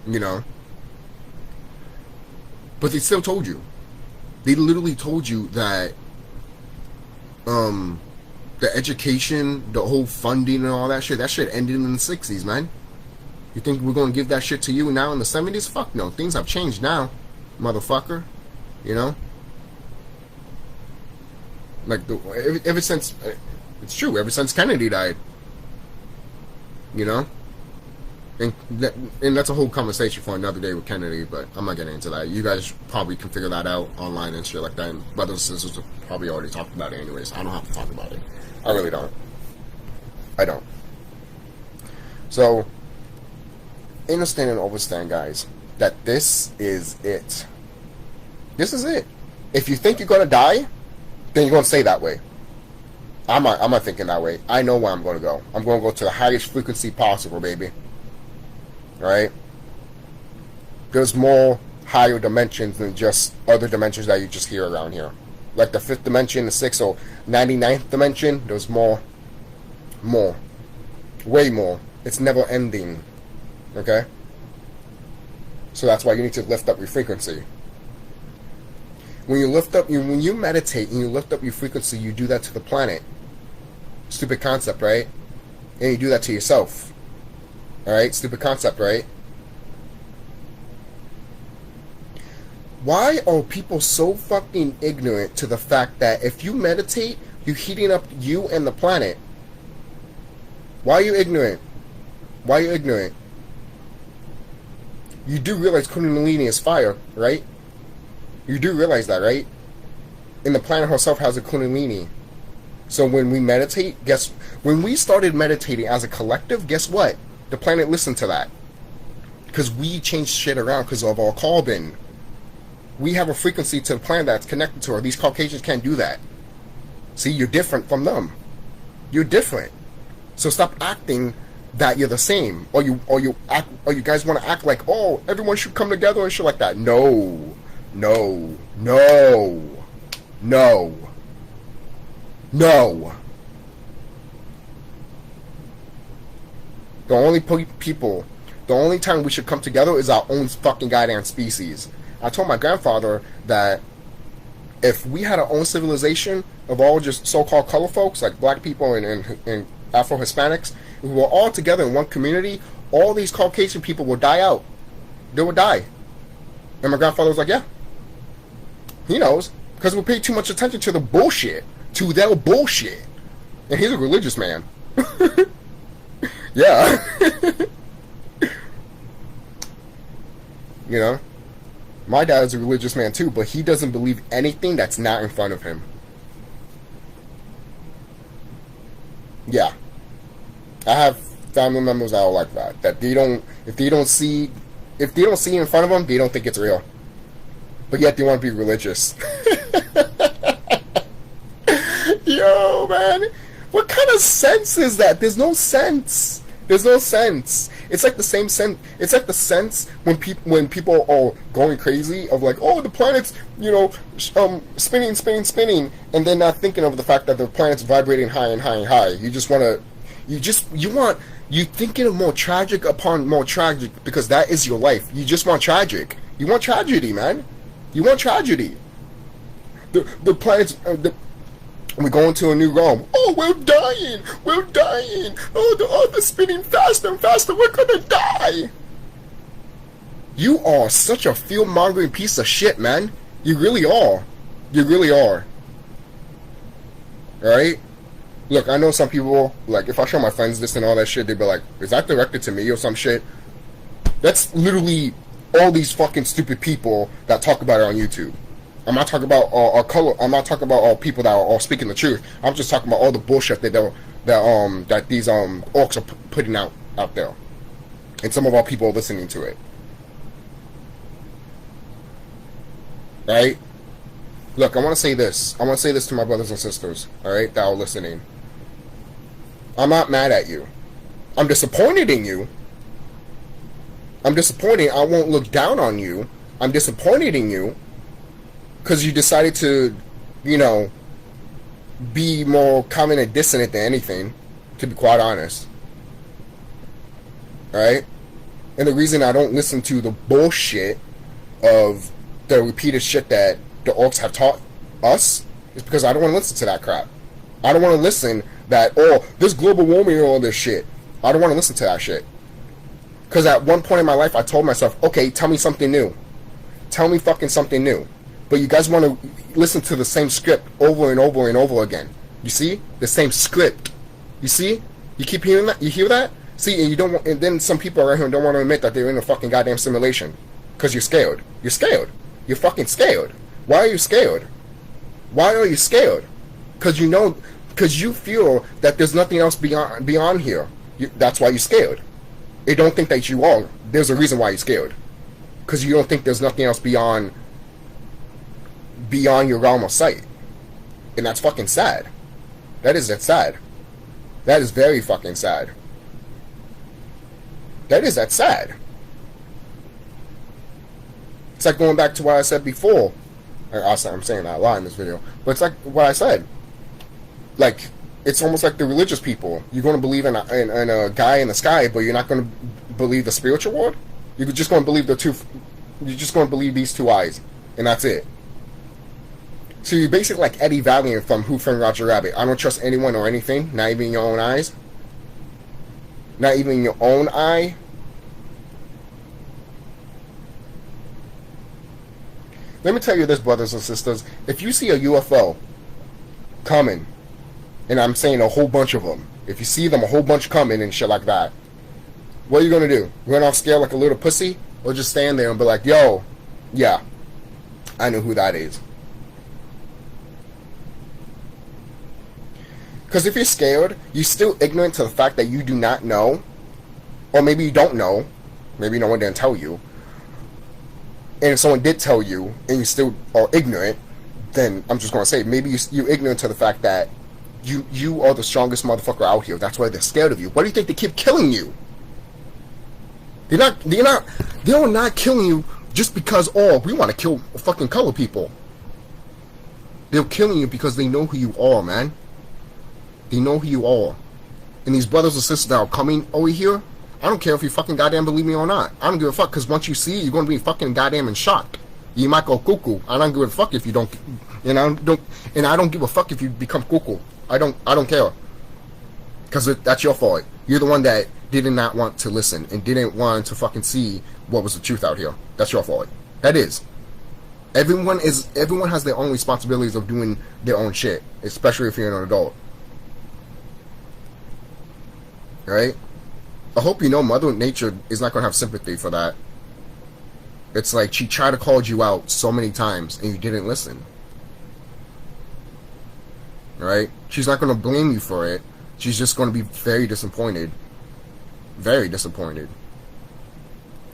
You know. But they still told you. They literally told you that the education, the whole funding and all that shit ended in the 60s, man. You think we're going to give that shit to you now in the 70s? Fuck no. Things have changed now, motherfucker. You know? Like, ever since... It's true, ever since Kennedy died. You know? And that's a whole conversation for another day with Kennedy, but I'm not getting into that. You guys probably can figure that out online and shit like that, and brothers and sisters have probably already talked about it anyways. I don't have to talk about it. I really don't. I don't. So, understand and understand, guys, that this is it. This is it. If you think you're going to die, then you're going to stay that way. I'm not thinking that way. I know where I'm going to go. I'm going to go to the highest frequency possible, baby. Right? There's more higher dimensions than just other dimensions that you just hear around here. Like the 5th dimension, the 6th or 99th dimension, there's more. Way more. It's never ending. Okay? So that's why you need to lift up your frequency. When you meditate and you lift up your frequency, you do that to the planet. Stupid concept, right? And you do that to yourself. Alright? Stupid concept, right? Why are people so fucking ignorant to the fact that if you meditate, you're heating up you and the planet? Why are you ignorant? Why are you ignorant? You do realize Kundalini is fire, right? You do realize that, right? And the planet herself has a kundalini. So when we meditate, when we started meditating as a collective, guess what? The planet listened to that. Because we changed shit around because of our carbon. We have a frequency to the planet that's connected to her. These Caucasians can't do that. See, you're different from them. You're different. So stop acting that you're the same. Or you guys want to act like, oh, everyone should come together and shit like that. No. No. No. No. No. The only people, the only time we should come together is our own fucking goddamn species. I told my grandfather that if we had our own civilization of all just so-called color folks, like black people and Afro-Hispanics, if we were all together in one community, all these Caucasian people would die out. They would die. And my grandfather was like, yeah. He knows. Because we pay too much attention to the bullshit. To their bullshit. And he's a religious man. Yeah. You know? My dad is a religious man too, but he doesn't believe anything that's not in front of him. Yeah. I have family members that are like that. That if they don't see it in front of them, they don't think it's real. But yet they want to be religious. Yo, man. What kind of sense is that? There's no sense. There's no sense. It's like the same sense. It's like the sense when people are going crazy of like, oh, the planet's, you know, spinning, and then not thinking of the fact that the planet's vibrating high and high and high. You're thinking of more tragic upon more tragic because that is your life. You just want tragic. You want tragedy, man. You want tragedy. The planet's we go into a new realm. Oh, we're dying. We're dying. Oh, the Earth is spinning faster and faster. We're gonna die. You are such a fear-mongering piece of shit, man. You really are. You really are. Alright? Look, I know some people, like, if I show my friends this and all that shit, they'd be like, is that directed to me or some shit? That's literally all these fucking stupid people that talk about it on YouTube. I'm not talking about color. I'm not talking about all people that are all speaking the truth. I'm just talking about all the bullshit that these orcs are putting out there, and some of our people are listening to it. Right? Look, I want to say this. I want to say this to my brothers and sisters. All right, that are listening. I'm not mad at you. I'm disappointed in you. I'm disappointed. I won't look down on you. I'm disappointed in you. Because you decided to, you know, be more common and dissonant than anything, to be quite honest. Right? And the reason I don't listen to the bullshit of the repeated shit that the orcs have taught us is because I don't want to listen to that crap. I don't want to listen that, oh, this global warming and all this shit. I don't want to listen to that shit. Because at one point in my life, I told myself, okay, tell me something new. Tell me fucking something new. But you guys want to listen to the same script over and over and over again. You see? The same script. You see? You keep hearing that? You hear that? See, and you don't want, and then some people around here don't want to admit that they're in a fucking goddamn simulation. Because you're scared. You're scared. You're fucking scared. Why are you scared? Why are you scared? Because you know, because you feel that there's nothing else beyond here. That's why you're scared. You don't think that you are. There's a reason why you're scared. Because you don't think there's nothing else beyond your realm of sight. And that's fucking sad. That's sad. That is very fucking sad. That's sad. It's like going back to what I said before. I'm saying that a lot in this video. But it's like what I said. Like, it's almost like the religious people. You're going to believe in a guy in the sky, but you're not going to believe the spiritual world? You're just going to believe you're just going to believe these two eyes. And that's it. So you're basically like Eddie Valiant from Who Framed Roger Rabbit. I don't trust anyone or anything, not even your own eyes. Not even your own eye. Let me tell you this, brothers and sisters. If you see a UFO coming, and I'm saying a whole bunch of them, if you see them a whole bunch coming and shit like that, what are you going to do? Run off scared like a little pussy? Or just stand there and be like, yo, yeah, I know who that is. Because if you're scared, you're still ignorant to the fact that you do not know, or maybe you don't know, maybe no one didn't tell you, and if someone did tell you, and you still are ignorant, then I'm just going to say, maybe you're ignorant to the fact that you are the strongest motherfucker out here. That's why they're scared of you. Why do you think they keep killing you? They're not killing you just because, oh, we want to kill fucking color people. They're killing you because they know who you are, man. They know who you are. And these brothers and sisters that are coming over here, I don't care if you fucking goddamn believe me or not. I don't give a fuck, because once you see it, you're going to be fucking goddamn in shock. You might go cuckoo. I don't give a fuck if you don't, and I don't give a fuck if you become cuckoo. I don't care. Because that's your fault. You're the one that did not want to listen and didn't want to fucking see what was the truth out here. That's your fault. That is. Everyone has their own responsibilities of doing their own shit, especially if you're an adult. Right? I hope you know Mother Nature is not going to have sympathy for that. It's like she tried to call you out so many times and you didn't listen. Right? She's not going to blame you for it. She's just going to be very disappointed. Very disappointed.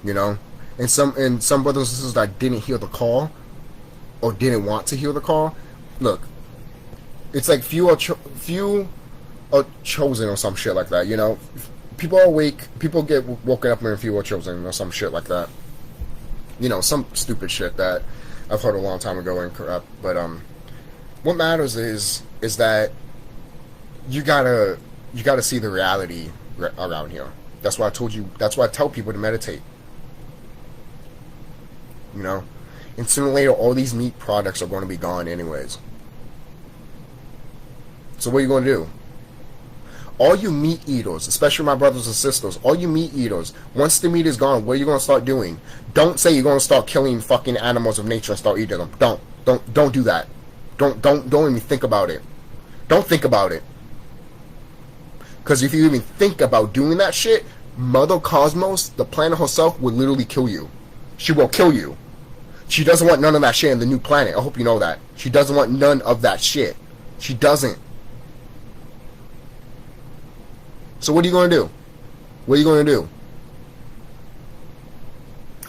You know? And some brothers and sisters that didn't hear the call or didn't want to hear the call, look, it's like few are chosen or some shit like that, you know? People are awake, people get woken up and few are chosen or some shit like that. You know, some stupid shit that I've heard a long time ago and corrupt. But what matters is that you gotta see the reality around here. That's why I told you. That's why I tell people to meditate. You know, and sooner or later, all these meat products are going to be gone anyways. So what are you going to do? All you meat eaters, especially my brothers and sisters, all you meat eaters, once the meat is gone, what are you going to start doing? Don't say you're going to start killing fucking animals of nature and start eating them. Don't do that. Don't even think about it. Don't think about it. Because if you even think about doing that shit, Mother Cosmos, the planet herself, will literally kill you. She will kill you. She doesn't want none of that shit in the new planet. I hope you know that. She doesn't want none of that shit. She doesn't. So what are you going to do? What are you going to do?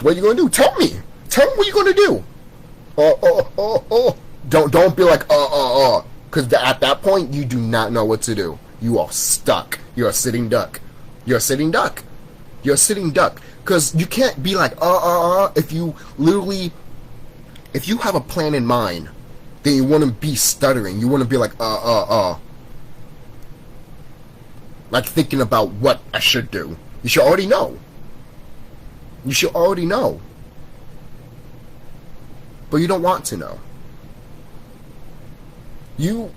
What are you going to do? Tell me. Tell me what you're going to do. Don't be like, because at that point, you do not know what to do. You are stuck. You're a sitting duck. You're a sitting duck. You're a sitting duck. Because you can't be like, if you literally, if you have a plan in mind, then you want to be stuttering. You want to be like, like thinking about what I should do. You should already know. You should already know. But you don't want to know. You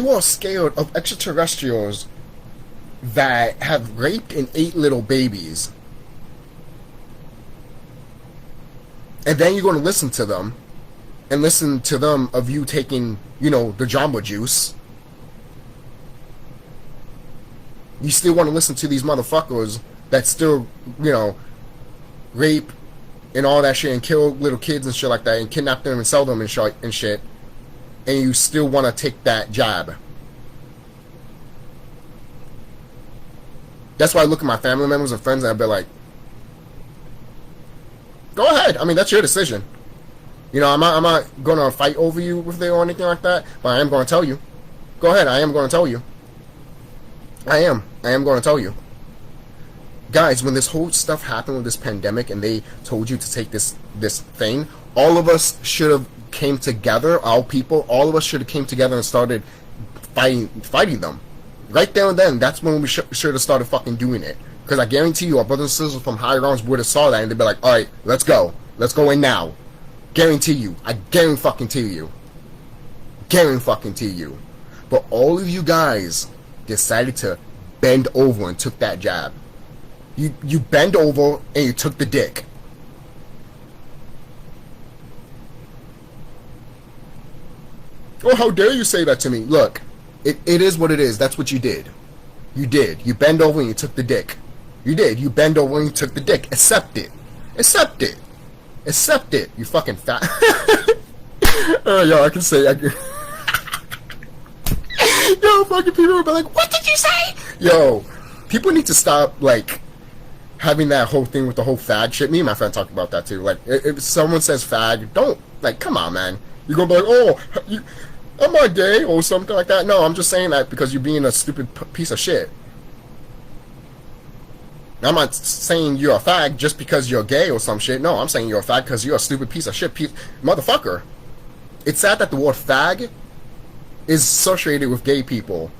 are scared of extraterrestrials that have raped and ate little babies. And then you're going to listen to them. And listen to them of you taking, you know, the Jamba Juice. You still want to listen to these motherfuckers that still, you know, rape and all that shit and kill little kids and shit like that and kidnap them and sell them and shit. And you still want to take that jab. That's why I look at my family members and friends and I'd be like, go ahead. I mean, that's your decision. You know, I'm not going to fight over you with it or anything like that, but I am going to tell you. Go ahead. I am going to tell you. I am going to tell you. Guys, when this whole stuff happened with this pandemic and they told you to take this thing, all of us should have came together, our people, all of us should have came together and started fighting them. Right there and then, that's when we should have started fucking doing it. Because I guarantee you, our brothers and sisters from higher grounds would have saw that and they'd be like, alright, let's go. Let's go in now. Guarantee you. I guarantee you. Guarantee you. But all of you guys decided to bend over and took that jab. You bend over and you took the dick. Oh, how dare you say that to me? Look, it is what it is. That's what you did. You did. You bend over and you took the dick. You did. You bend over and you took the dick. Accept it. Accept it. Accept it. You fucking fat. Yo, I can say. Yo, fucking people will be like, what did you say? Yo, people need to stop, like, having that whole thing with the whole fag shit. Me and my friend talked about that too. Like, if someone says fag, don't, like, come on, man. You're gonna be like, oh, am I gay or something like that? No, I'm just saying that because you're being a stupid piece of shit. I'm not saying you're a fag just because you're gay or some shit. No, I'm saying you're a fag because you're a stupid piece of shit, motherfucker. It's sad that the word fag is associated with gay people.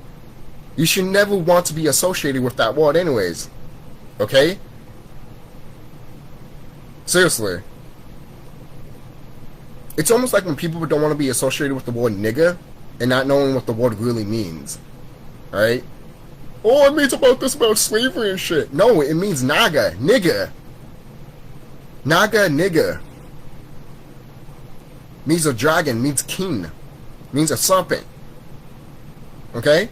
You should never want to be associated with that word anyways. Okay? Seriously. It's almost like when people don't want to be associated with the word nigga and not knowing what the word really means. Alright? Oh, it means about slavery and shit. No, it means naga, nigga. Naga, nigga. Means a dragon, means king. Means a serpent. Okay?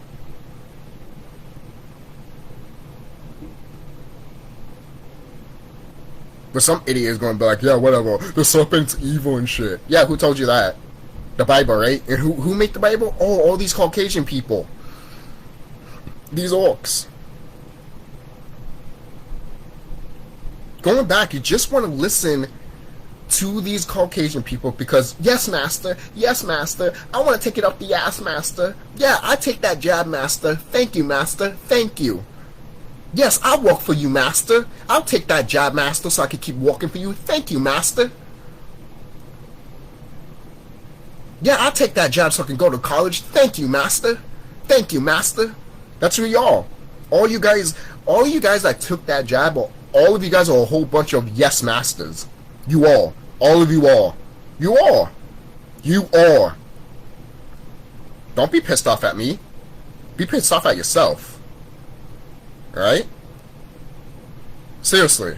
But some idiot is going to be like, yeah, whatever. The serpent's evil and shit. Yeah, who told you that? The Bible, right? And who made the Bible? Oh, all these Caucasian people. These orcs. Going back, you just want to listen to these Caucasian people because, yes, master, I want to take it up the ass, master. Yeah, I take that jab, master. Thank you, master. Thank you. Yes, I'll walk for you, master. I'll take that jab, master, so I can keep walking for you. Thank you, master. Yeah, I'll take that jab so I can go to college. Thank you, master. Thank you, master. That's who you are. All you guys that took that jab, all of you guys are a whole bunch of yes masters. You are. All of you are. You are. You are. Don't be pissed off at me. Be pissed off at yourself. Alright? Seriously.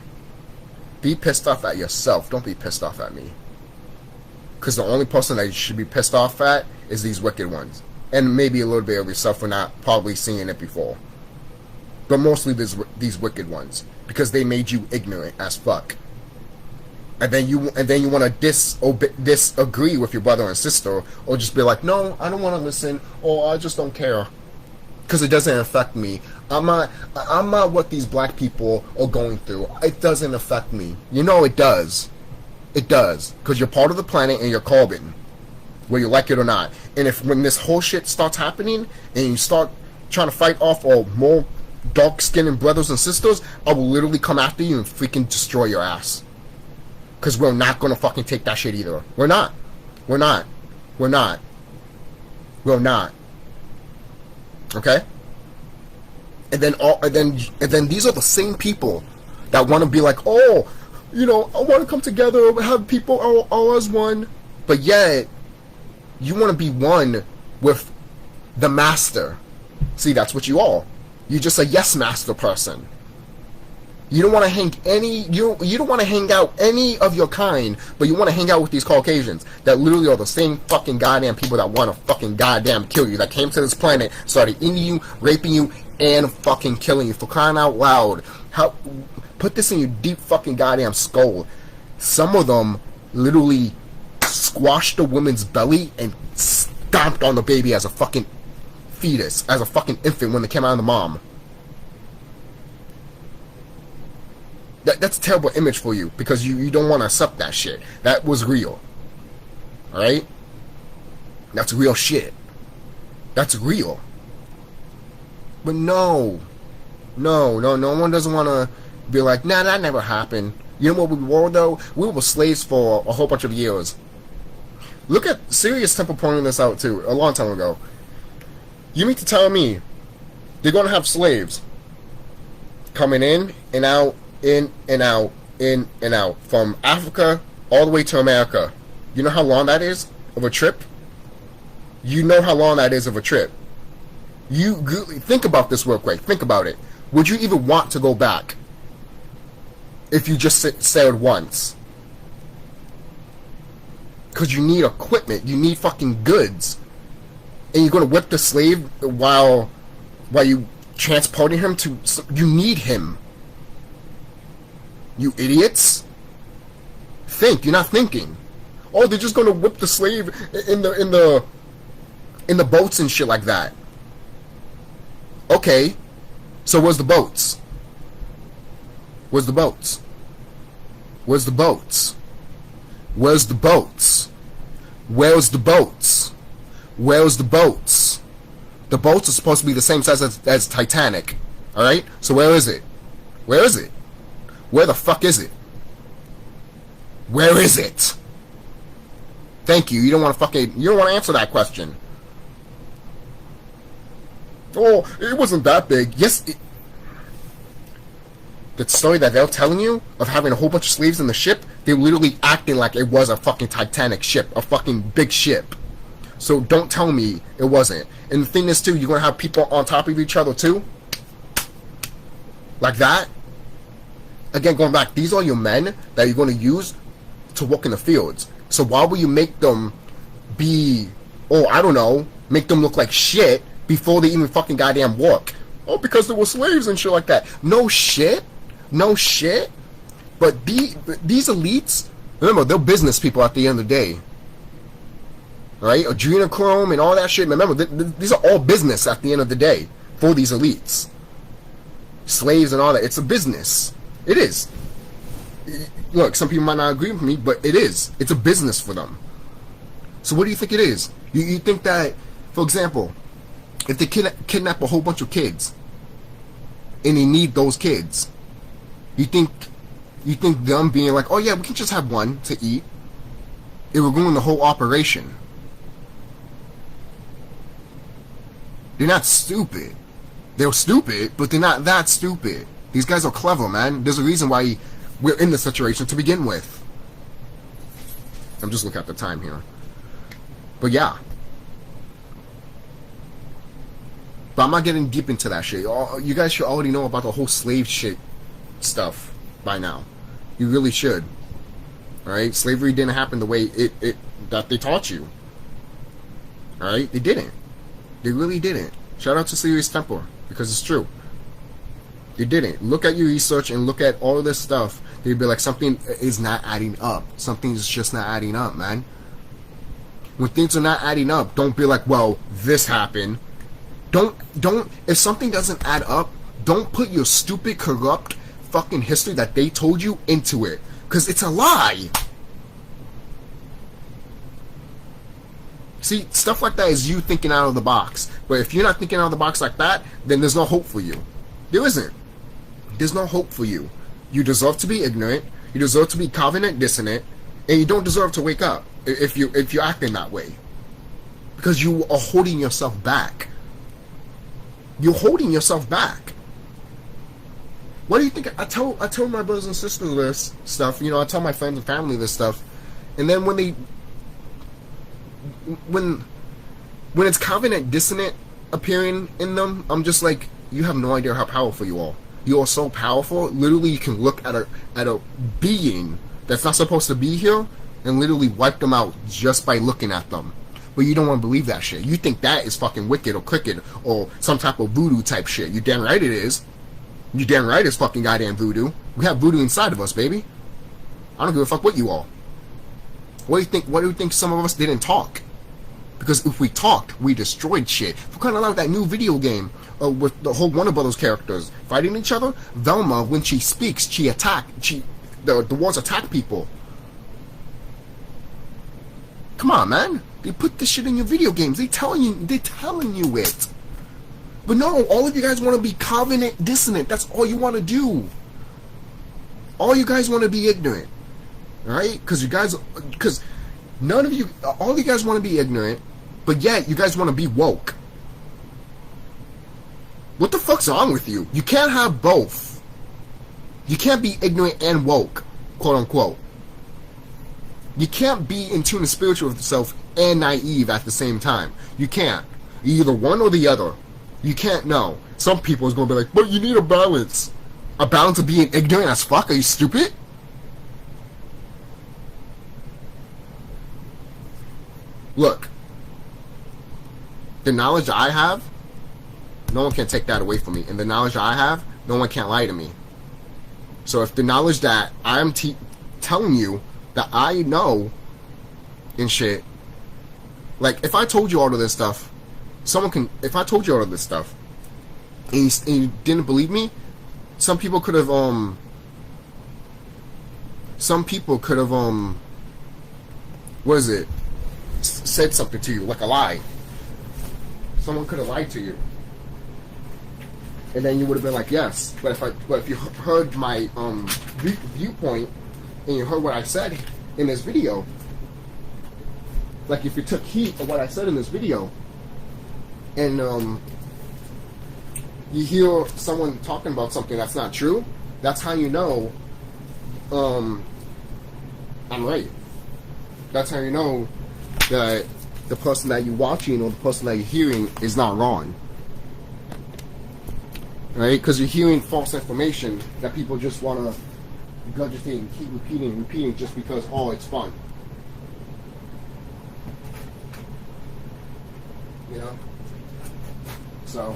Be pissed off at yourself. Don't be pissed off at me. Because the only person that you should be pissed off at is these wicked ones. And maybe a little bit of yourself for not probably seeing it before. But mostly these wicked ones. Because they made you ignorant as fuck. And then you want to disagree with your brother and sister. Or just be like, no, I don't want to listen. Or I just don't care. Because it doesn't affect me. I'm not what these black people are going through. It doesn't affect me. You know it does. It does. Because you're part of the planet and you're carbon. Whether you like it or not. And when this whole shit starts happening and you start trying to fight off all more dark-skinned brothers and sisters, I will literally come after you and freaking destroy your ass. Because we're not going to fucking take that shit either. We're not. We're not. We're not. We're not. Okay? And then these are the same people that want to be like, oh, you know, I want to come together, have people all as one. But yet, you want to be one with the master. See, that's what you are. You're just a yes master person. You don't want to you don't want to hang out any of your kind, but you want to hang out with these Caucasians that literally are the same fucking goddamn people that want to fucking goddamn kill you, that came to this planet, started eating you, raping you, and fucking killing you. For crying out loud. Put this in your deep fucking goddamn skull. Some of them literally squashed the woman's belly and stomped on the baby as a fucking fetus, as a fucking infant when they came out of the mom. That's a terrible image for you because you don't want to accept that shit. That was real. Alright? That's real shit. That's real. But no one doesn't want to be like, nah, that never happened. You know what we were though? We were slaves for a whole bunch of years. Look at Serious Temple pointing this out too, a long time ago. You mean to tell me they're going to have slaves coming in and out, in and out, in and out, from Africa all the way to America? You know how long that is of a trip? You know how long that is of a trip. You think about this real quick. Think about it. Would you even want to go back if you just sailed once? Because you need equipment. You need fucking goods. And you're going to whip the slave while you transporting him to... You need him. You idiots. Think. You're not thinking. Oh, they're just going to whip the slave in the boats and shit like that. Okay, so where's the boats? Where's the boats? Where's the boats? Where's the boats? Where's the boats? Where's the boats? The boats are supposed to be the same size as Titanic. Alright? So where is it? Where is it? Where the fuck is it? Where is it? Thank you. You don't want to answer that question. Oh, it wasn't that big. Yes, the story that they're telling you of having a whole bunch of slaves in the ship, they're literally acting like it was a fucking Titanic ship, a fucking big ship. So don't tell me it wasn't. And the thing is too, you're gonna have people on top of each other too, like that. Again, going back, these are your men that you're gonna use to work in the fields. So why will you make them be, oh, I don't know, make them look like shit before they even fucking goddamn work? Oh, because they were slaves and shit like that. No shit. No shit. But these elites, remember, they're business people at the end of the day. Right? Adrenochrome and all that shit. Remember, these are all business at the end of the day for these elites. Slaves and all that. It's a business. It is. Look, some people might not agree with me, but it is. It's a business for them. So what do you think it is? You think that, for example, if they kidnap a whole bunch of kids and they need those kids, you think them being like, oh yeah, we can just have one to eat, it will ruin the whole operation? They're not stupid. They're stupid, but they're not that stupid. These guys are clever, man. There's a reason why we're in this situation to begin with. I'm just looking at the time here. But yeah. But I'm not getting deep into that shit. You guys should already know about the whole slave shit stuff by now. You really should. Alright? Slavery didn't happen the way that they taught you. Alright? They didn't. They really didn't. Shout out to Serious Temper, because it's true. They didn't. Look at your research and look at all of this stuff. They'd be like, something is not adding up. Something's just not adding up, man. When things are not adding up, don't be like, well, this happened. Don't, if something doesn't add up, don't put your stupid, corrupt fucking history that they told you into it. Because it's a lie. See, stuff like that is you thinking out of the box. But if you're not thinking out of the box like that, then there's no hope for you. There isn't. There's no hope for you. You deserve to be ignorant. You deserve to be covenant dissonant. And you don't deserve to wake up if you're acting that way. Because you are holding yourself back. You're holding yourself back. What do you think? I tell my brothers and sisters this stuff. You know, I tell my friends and family this stuff. And then when it's covenant dissonant appearing in them, I'm just like, you have no idea how powerful you are. You are so powerful. Literally, you can look at a being that's not supposed to be here and literally wipe them out just by looking at them. But you don't want to believe that shit. You think that is fucking wicked or crooked or some type of voodoo type shit. You damn right it is. You damn right it's fucking goddamn voodoo. We have voodoo inside of us, baby. I don't give a fuck what you are. What do you think some of us didn't talk? Because if we talked, we destroyed shit. For crying out loud, that new video game with the whole Warner Brothers characters fighting each other, Velma, when she speaks, the words attack people. Come on, man. They put this shit in your video games. They're telling you it. But no, all of you guys want to be covenant dissonant. That's all you want to do. All you guys want to be ignorant. Alright? Because none of you, all you guys want to be ignorant, but yet you guys want to be woke. What the fuck's wrong with you? You can't have both. You can't be ignorant and woke, quote unquote. You can't be in tune and spiritual with yourself and naive at the same time. You can't. Either one or the other. You can't know. Some people is going to be like, but you need a balance. A balance of being ignorant as fuck? Are you stupid? Look. The knowledge that I have, no one can take that away from me. And the knowledge that I have, no one can lie to me. So if the knowledge that I'm telling you that I know and shit, like if I told you all of this stuff, if I told you all of this stuff, and you didn't believe me, some people could have what is it, said something to you, like a lie. Someone could have lied to you, and then you would have been like, yes. But if you heard my viewpoint, and you heard what I said in this video, like if you took heed of what I said in this video, and you hear someone talking about something that's not true, that's how you know I'm right. That's how you know that the person that you're watching or the person that you're hearing is not wrong. Right? Because you're hearing false information that people just want to regurgitate and keep repeating just because, oh, it's fun. You know? So,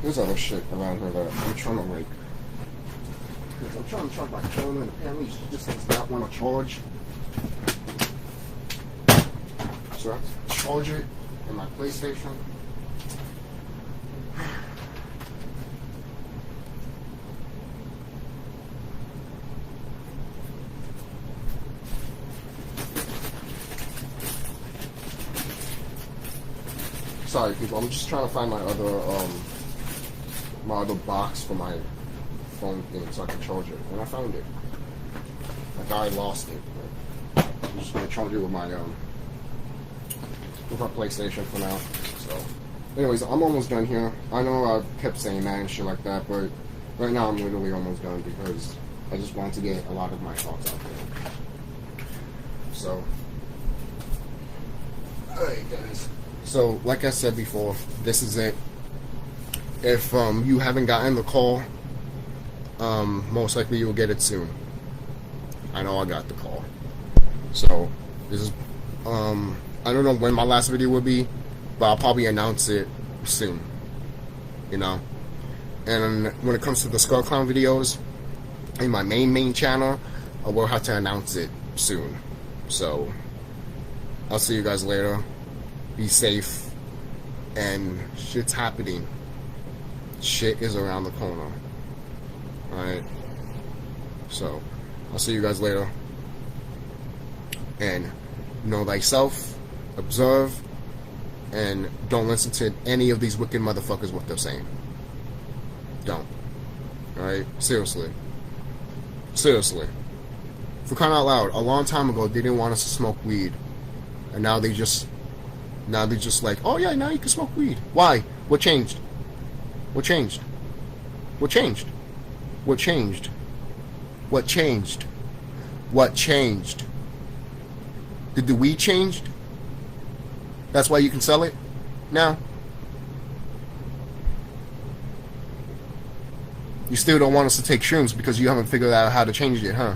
there's other shit around here that I'm trying to like. Because I'm trying to charge my phone, and apparently she just does not want to charge. So I have to charge it in my PlayStation. Sorry, people. I'm just trying to find my other box for my phone thing so I can charge it, and I found it. Like I lost it. But I'm just gonna charge it with my PlayStation for now. So, anyways, I'm almost done here. I know I kept saying that and shit like that, but right now I'm literally almost done because I just want to get a lot of my thoughts out there. So, alright, guys. So, like I said before, this is it. If you haven't gotten the call, most likely you'll get it soon. I know I got the call. So, this is, I don't know when my last video will be, but I'll probably announce it soon. You know? And when it comes to the TheSkullKlown videos, in my main channel, I will have to announce it soon. So, I'll see you guys later. Be safe. And shit's happening. Shit is around the corner. Alright? So, I'll see you guys later. And know thyself, observe, and don't listen to any of these wicked motherfuckers what they're saying. Don't. Alright? Seriously. Seriously. For crying out loud, a long time ago they didn't want us to smoke weed. And now they're just like, oh yeah, now you can smoke weed. Why? What changed? What changed? What changed? What changed? What changed? What changed? Did the weed change? That's why you can sell it now? You still don't want us to take shrooms because you haven't figured out how to change it, huh?